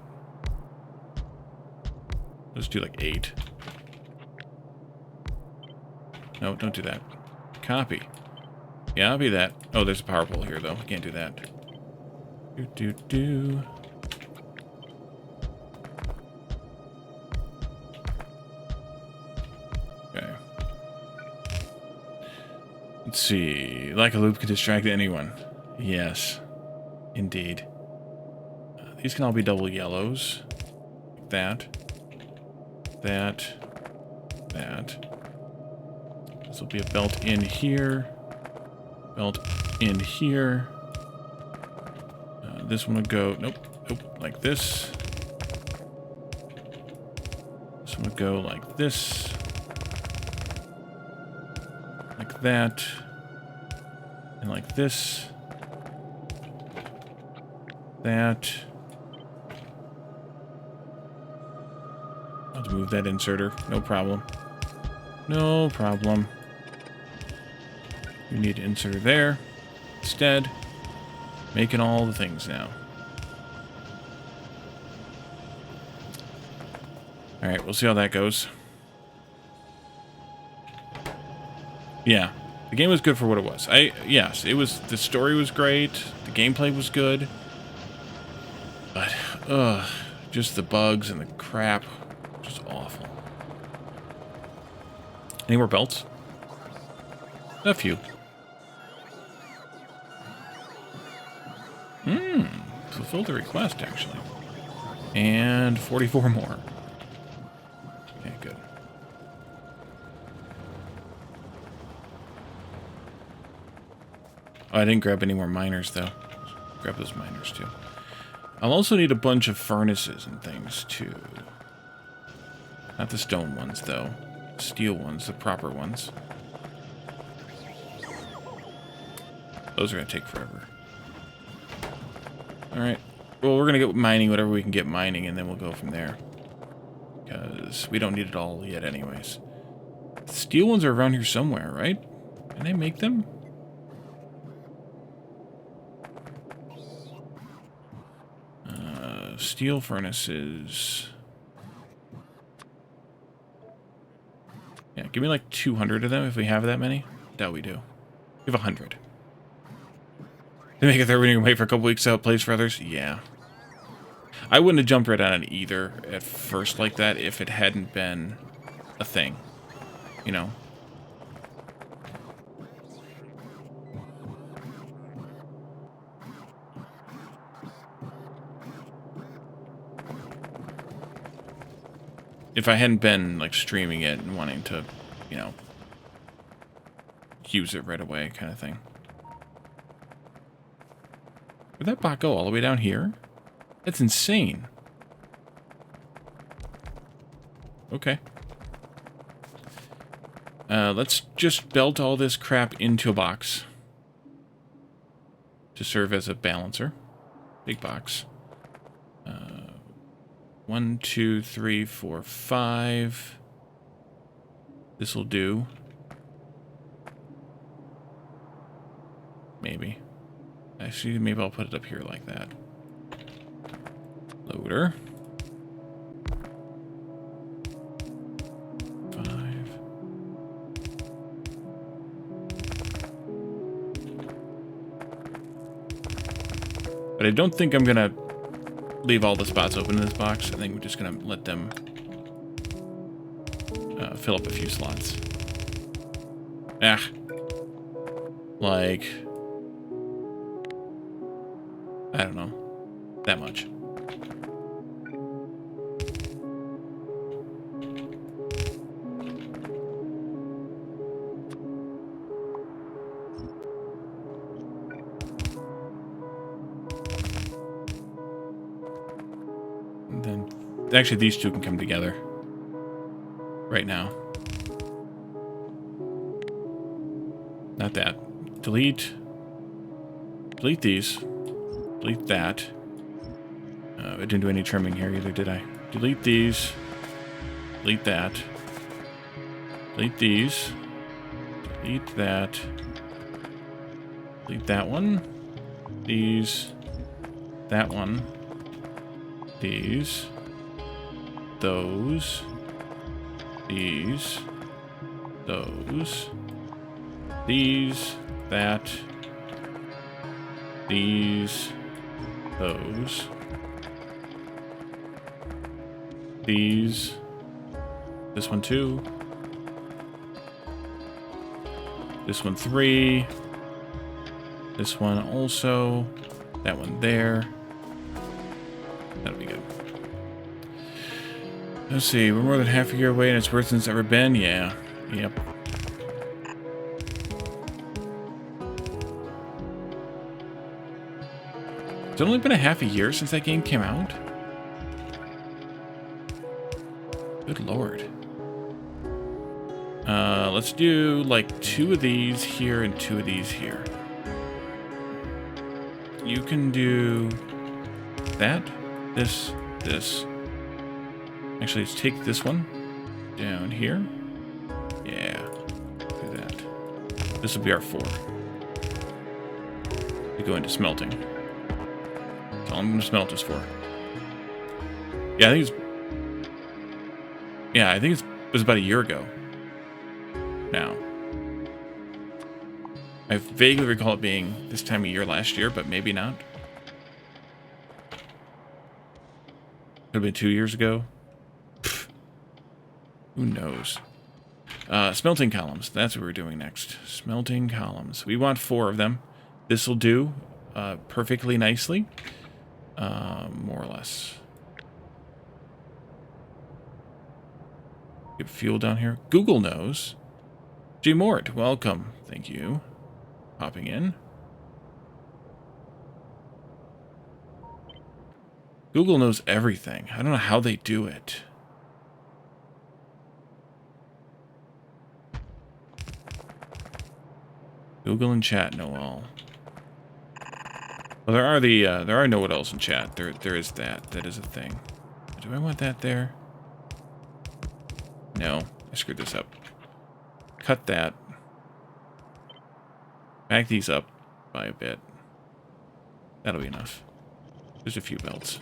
Speaker 2: Let's do like 8. No, don't do that. Copy. Yeah, I'll be that. Oh, there's a power pole here, though. I can't do that. Do. Okay. Let's see. Like a loop can distract anyone. Yes. Indeed. These can all be double yellows. Like that. That. This will be a belt in here. Belt in here. This one would go... Nope. Like this. This one would go like this. Like that. And like this. That. I'll have to move that inserter. No problem. No problem. We need an inserter there. Instead, making all the things now. Alright, we'll see how that goes. Yeah, the game was good for what it was. Yes, it was. The story was great. The gameplay was good. But, just the bugs and the crap. Just awful. Any more belts? A few. Fulfilled the request, actually. And 44 more. Okay, good. Oh, I didn't grab any more miners, though. Grab those miners, too. I'll also need a bunch of furnaces and things, too. Not the stone ones, though. Steel ones, the proper ones. Those are going to take forever. Alright. Well, we're going to get mining whatever we can get mining, and then we'll go from there. Because we don't need it all yet anyways. The steel ones are around here somewhere, right? Can I make them? Steel furnaces. Yeah, give me like 200 of them if we have that many. That we do. We have 100. They make it there when you can wait for a couple weeks till it plays for others? Yeah. I wouldn't have jumped right on it either at first like that if it hadn't been a thing. You know? If I hadn't been, like, streaming it and wanting to, you know, use it right away kind of thing. Where'd that bot go? All the way down here? That's insane. Okay. Let's just belt all this crap into a box to serve as a balancer. Big box. 1, 2, 3, 4, 5. This will do. Maybe. Actually, maybe I'll put it up here like that. Loader. 5. But I don't think I'm gonna leave all the spots open in this box. I think we're just gonna let them fill up a few slots. Like, I don't know, that much. And then, actually, these two can come together right now. Not that. Delete. Delete these. Delete that. I didn't do any trimming here either, did I? Delete these. Delete that. Delete these. Delete that. Delete that one. These. That one. These. Those. These. Those. These. That. These. Those. These. This one 2. This one 3. This one also. That one there. That'll be good. Let's see, we're more than half a year away and it's worse than it's ever been? Yeah. Yep. It's only been a half a year since that game came out? Good lord. Let's do like 2 of these here and 2 of these here. You can do that, this. Actually, let's take this one down here. Yeah, do that. This will be our 4. We go into smelting. That's all I'm going to smelt this for. Yeah, I think it was about a year ago. Now, I vaguely recall it being this time of year last year, but maybe not. Could have been 2 years ago. Pfft. Who knows? Smelting columns. That's what we're doing next. Smelting columns. We want 4 of them. This will do perfectly nicely. More or less. Get fuel down here. Google knows. G Mort, welcome. Thank you. Popping in. Google knows everything. I don't know how they do it. Google and chat know all. Well, there are know-it-alls in chat. There is that. That is a thing. Do I want that there? No, I screwed this up. Cut that. Back these up by a bit. That'll be enough. There's a few belts.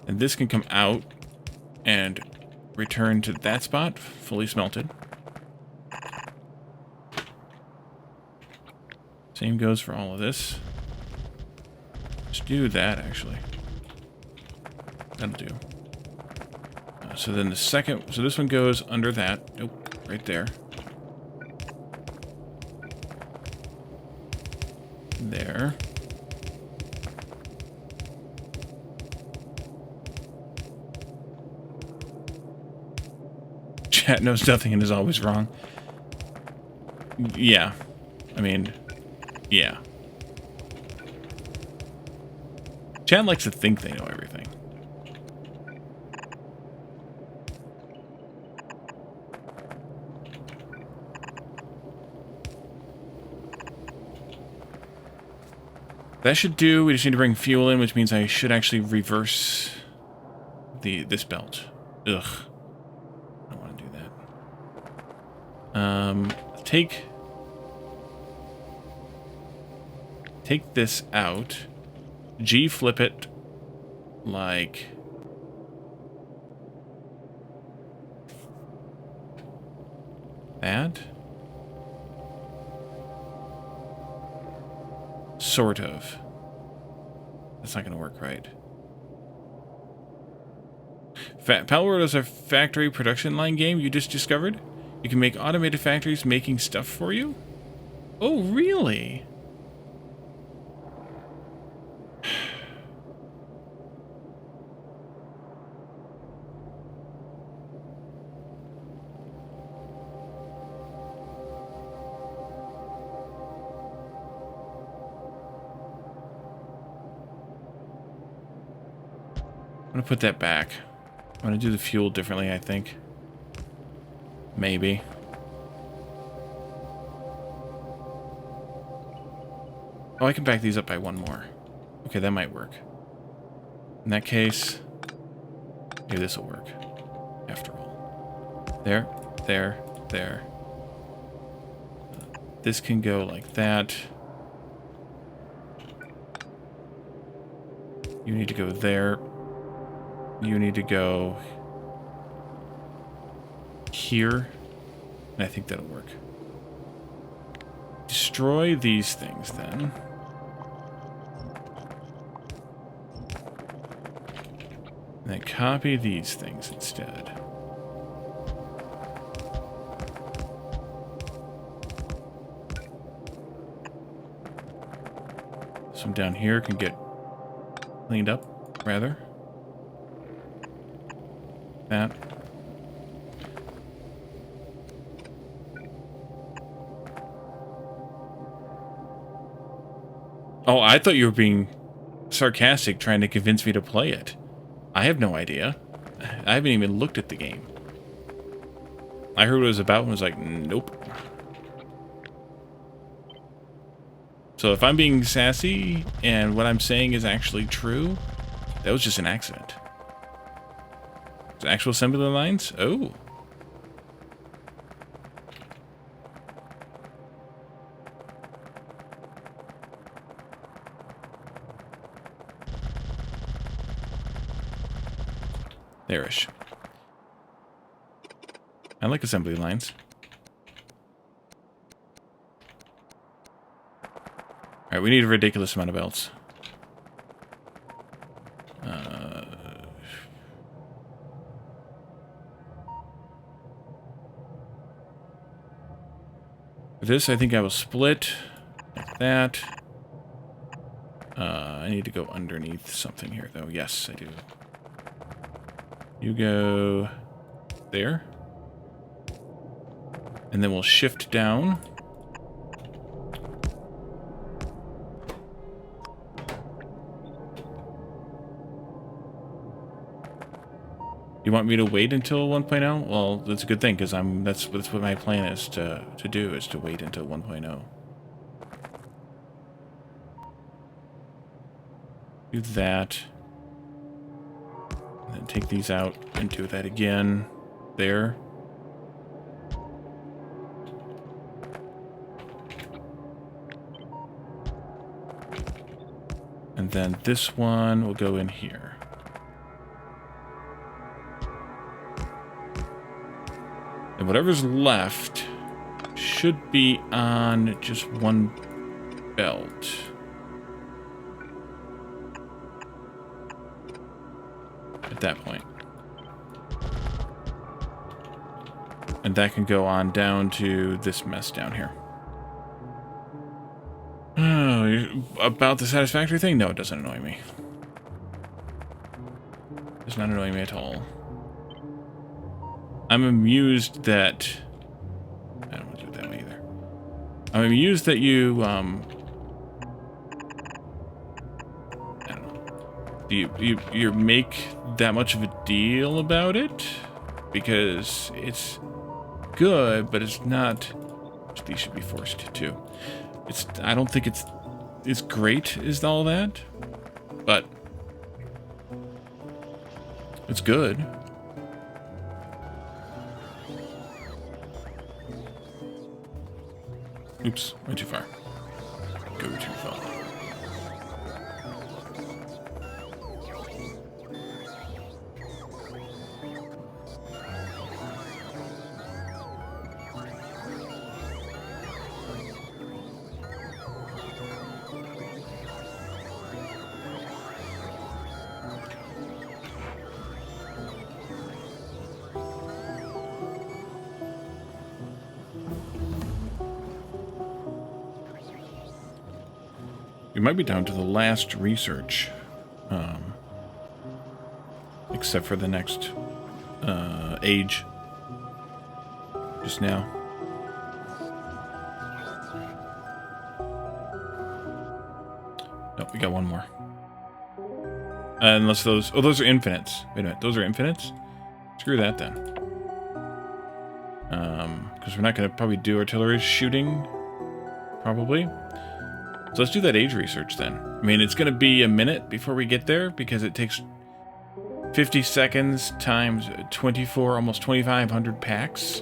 Speaker 2: And this can come out and return to that spot, fully smelted. Same goes for all of this. Let's do that, actually. That'll do. So then the second... So this one goes under that. Nope, right there. There. Chat knows nothing and is always wrong. Yeah. I mean, yeah. Chat likes to think they know everything. That should do. We just need to bring fuel in, which means I should actually reverse this belt. Ugh. I don't want to do that. Take this out. G flip it like that. Sort of. That's not going to work right. Palworld is a factory production line game you just discovered. You can make automated factories making stuff for you? Oh, really? I'm going to put that back. I'm going to do the fuel differently, I think. Maybe. Oh, I can back these up by one more. Okay, that might work. In that case, maybe this will work. After all. There, there, there. This can go like that. You need to go there. You need to go here. And I think that'll work. Destroy these things then. And then copy these things instead. This one down here can get cleaned up, rather. That. Oh, I thought you were being sarcastic, trying to convince me to play it. I have no idea. I haven't even looked at the game. I heard what it was about and was like, nope. So if I'm being sassy and what I'm saying is actually true, that was just an accident. Actual assembly lines? Oh. There-ish. I like assembly lines. Alright, we need a ridiculous amount of belts. This, I think I will split like that. I need to go underneath something here, though. Yes, I do. You go there. And then we'll shift down. You want me to wait until 1.0? Well, that's a good thing, because that's what my plan is to do, is to wait until 1.0. Do that. And then take these out and do that again. There. And then this one will go in here. And whatever's left should be on just one belt. At that point. And that can go on down to this mess down here. Oh, about the satisfactory thing? No, it doesn't annoy me. It does not annoy me at all. I'm amused that... I don't want to do it that way either. I'm amused that you, I don't know. You make that much of a deal about it? Because it's good, but it's not... These should be forced too. I don't think it's great is all that, but it's good. Oops, went too far. Go too far. We might be down to the last research, except for the next age. Just now. Nope, we got one more. Unless those... Oh, those are infinites. Wait a minute, those are infinites? Screw that then. Because we're not going to probably do artillery shooting. Probably. So let's do that age research then. I mean, it's going to be a minute before we get there because it takes 50 seconds times 24, almost 2,500 packs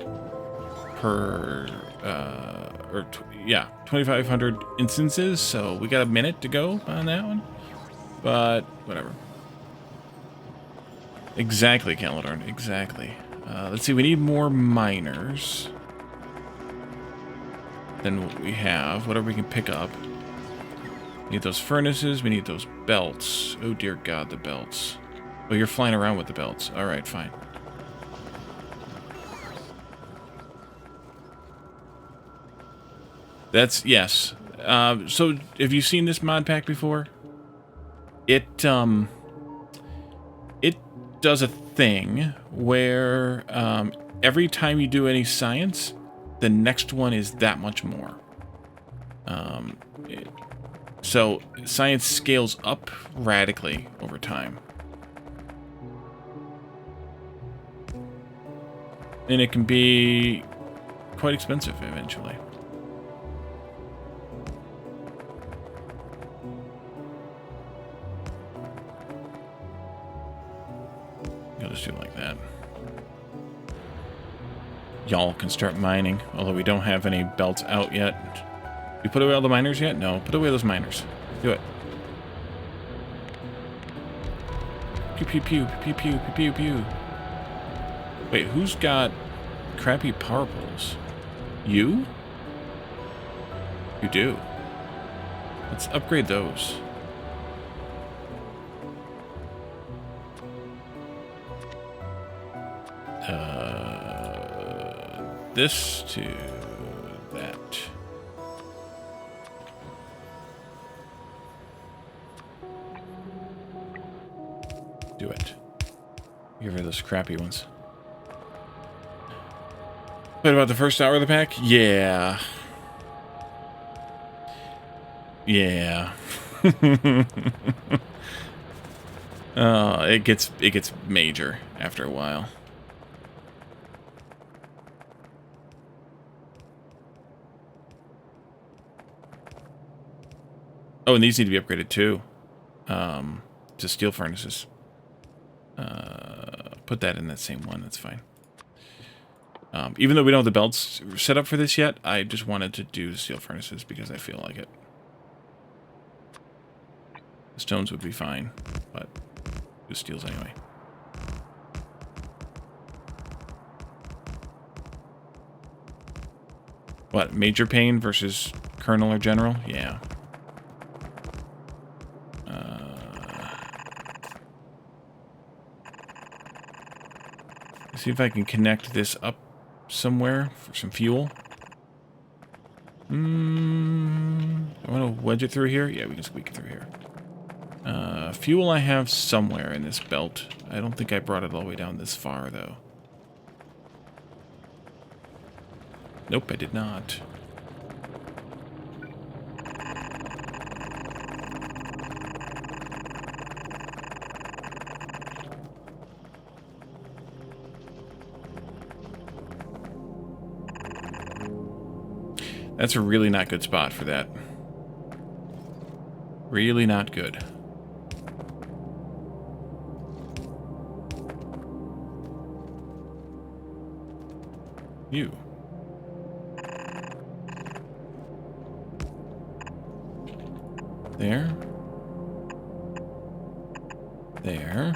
Speaker 2: per, yeah, 2,500 instances. So we got a minute to go on that one. But whatever. Exactly, Calidorn. Exactly. Let's see. We need more miners than what we have. Whatever we can pick up. We need those furnaces. We need those belts. Oh, dear God, the belts. Oh, you're flying around with the belts. All right, fine. That's, yes. So, have you seen this mod pack before? It does a thing where every time you do any science, the next one is that much more. So science scales up radically over time. And it can be quite expensive eventually. I'll just do it like that. Y'all can start mining, although we don't have any belts out yet. You put away all the miners yet? No, put away those miners. Do it. Pew pew pew pew pew pew pew pew. Wait, who's got crappy power poles? You? You do. Let's upgrade those. This to that. Do it. Get rid of those crappy ones. What about the first hour of the pack? Yeah. Yeah. It gets major after a while. Oh, and these need to be upgraded too. To steel furnaces. Put that in that same one, that's fine. Even though we don't have the belts set up for this yet, I just wanted to do steel furnaces because I feel like it. The stones would be fine, but the steels anyway. What, major pain versus colonel or general? Yeah. See if I can connect this up somewhere for some fuel. I want to wedge it through here. Yeah, we can squeak it through here. Fuel I have somewhere in this belt. I don't think I brought it all the way down this far, though. Nope, I did not. That's a really not good spot for that. Really not good. You. There. There.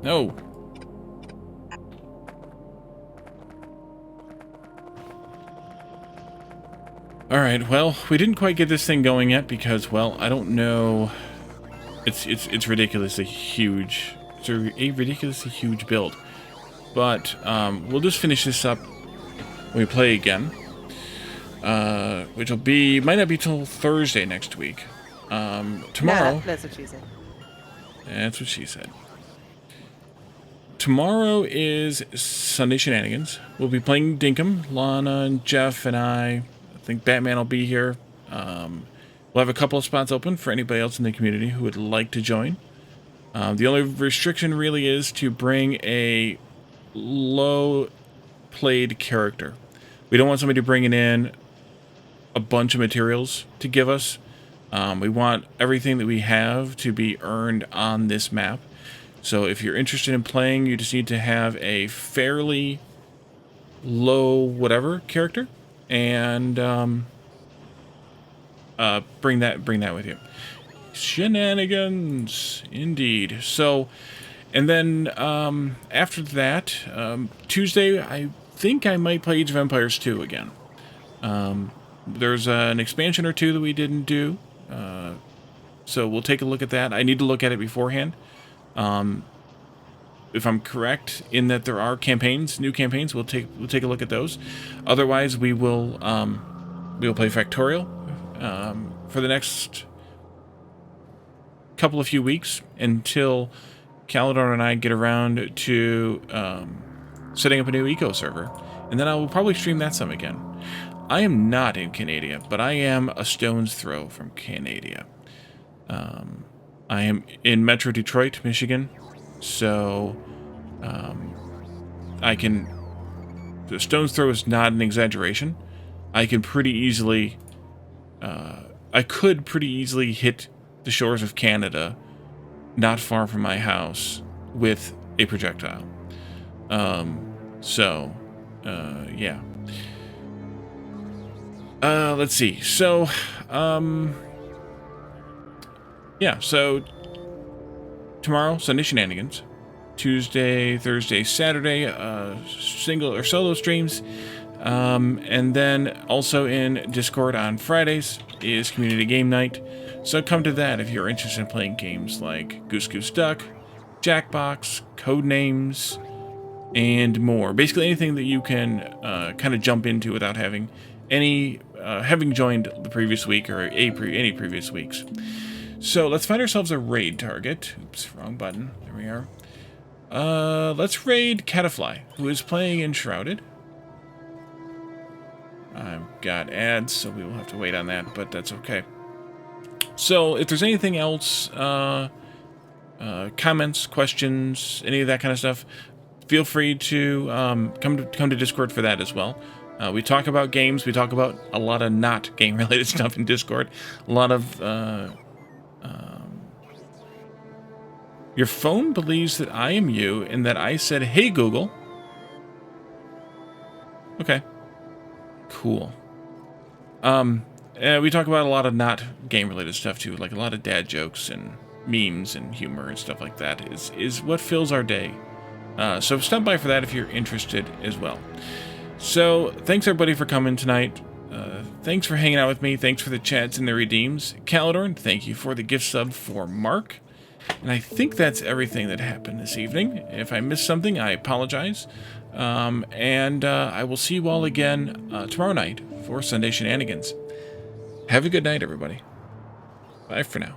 Speaker 2: No. Alright, well, we didn't quite get this thing going yet because, well, I don't know. It's ridiculously huge. It's a ridiculously huge build. But we'll just finish this up when we play again. Which will be, might not be till Thursday next week. Tomorrow.
Speaker 5: Nah, that's what she said.
Speaker 2: That's what she said. Tomorrow is Sunday Shenanigans. We'll be playing Dinkum. Lana and Jeff and I think Batman will be here. We'll have a couple of spots open for anybody else in the community who would like to join. The only restriction really is to bring a low-played character. We don't want somebody bringing in a bunch of materials to give us. We want everything that we have to be earned on this map. So if you're interested in playing, you just need to have a fairly low whatever character, and bring that with you. Shenanigans, indeed. So, and then after that, Tuesday, I think I might play Age of Empires 2 again. There's an expansion or two that we didn't do, so we'll take a look at that. I need to look at it beforehand. If I'm correct in that there are campaigns, new campaigns, we'll take a look at those. Otherwise, we will play Factorio for the next couple of few weeks until Calidor and I get around to setting up a new eco server, and then I will probably stream that some again. I am not in Canada, but I am a stone's throw from Canada. I am in Metro Detroit, Michigan, so I can. The stone's throw is not an exaggeration. I can pretty easily. I could pretty easily hit the shores of Canada, not far from my house, with a projectile. Yeah. Let's see. So, yeah, so tomorrow, Sunday Shenanigans. Tuesday, Thursday, Saturday, single or solo streams. And then also in Discord on Fridays is Community Game Night. So come to that if you're interested in playing games like Goose Goose Duck, Jackbox, Codenames, and more. Basically anything that you can kind of jump into without having having joined the previous week or any previous weeks. So let's find ourselves a raid target. Oops, wrong button. There we are. Let's raid Catafly, who is playing Enshrouded. I've got ads, so we will have to wait on that, but that's okay. So if there's anything else, comments, questions, any of that kind of stuff, feel free to come to Discord for that as well. We talk about games. We talk about a lot of not game-related stuff in Discord. A lot of... Your phone believes that I am you and that I said, "Hey, Google." Okay. Cool. We talk about a lot of not game-related stuff, too. Like a lot of dad jokes and memes and humor and stuff like that is what fills our day. So stop by for that if you're interested as well. So, thanks everybody for coming tonight. Thanks for hanging out with me. Thanks for the chats and the redeems. Calidorn, thank you for the gift sub for Mark. And I think that's everything that happened this evening. If I missed something, I apologize. I will see you all again tomorrow night for Sunday Shenanigans. Have a good night, everybody. Bye for now.